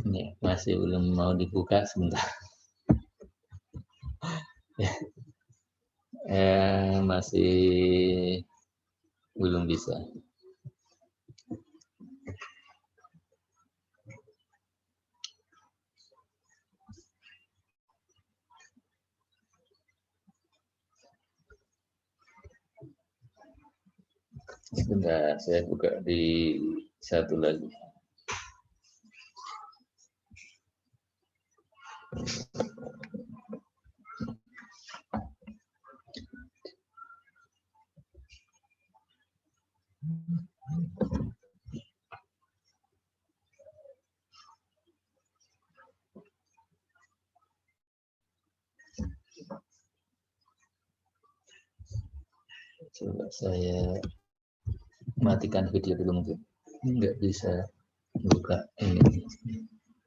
Ini masih belum mau dibuka sebentar. Masih belum bisa. Sebentar, saya buka di satu lagi. Coba saya matikan video dulu mungkin. Nggak bisa buka ini.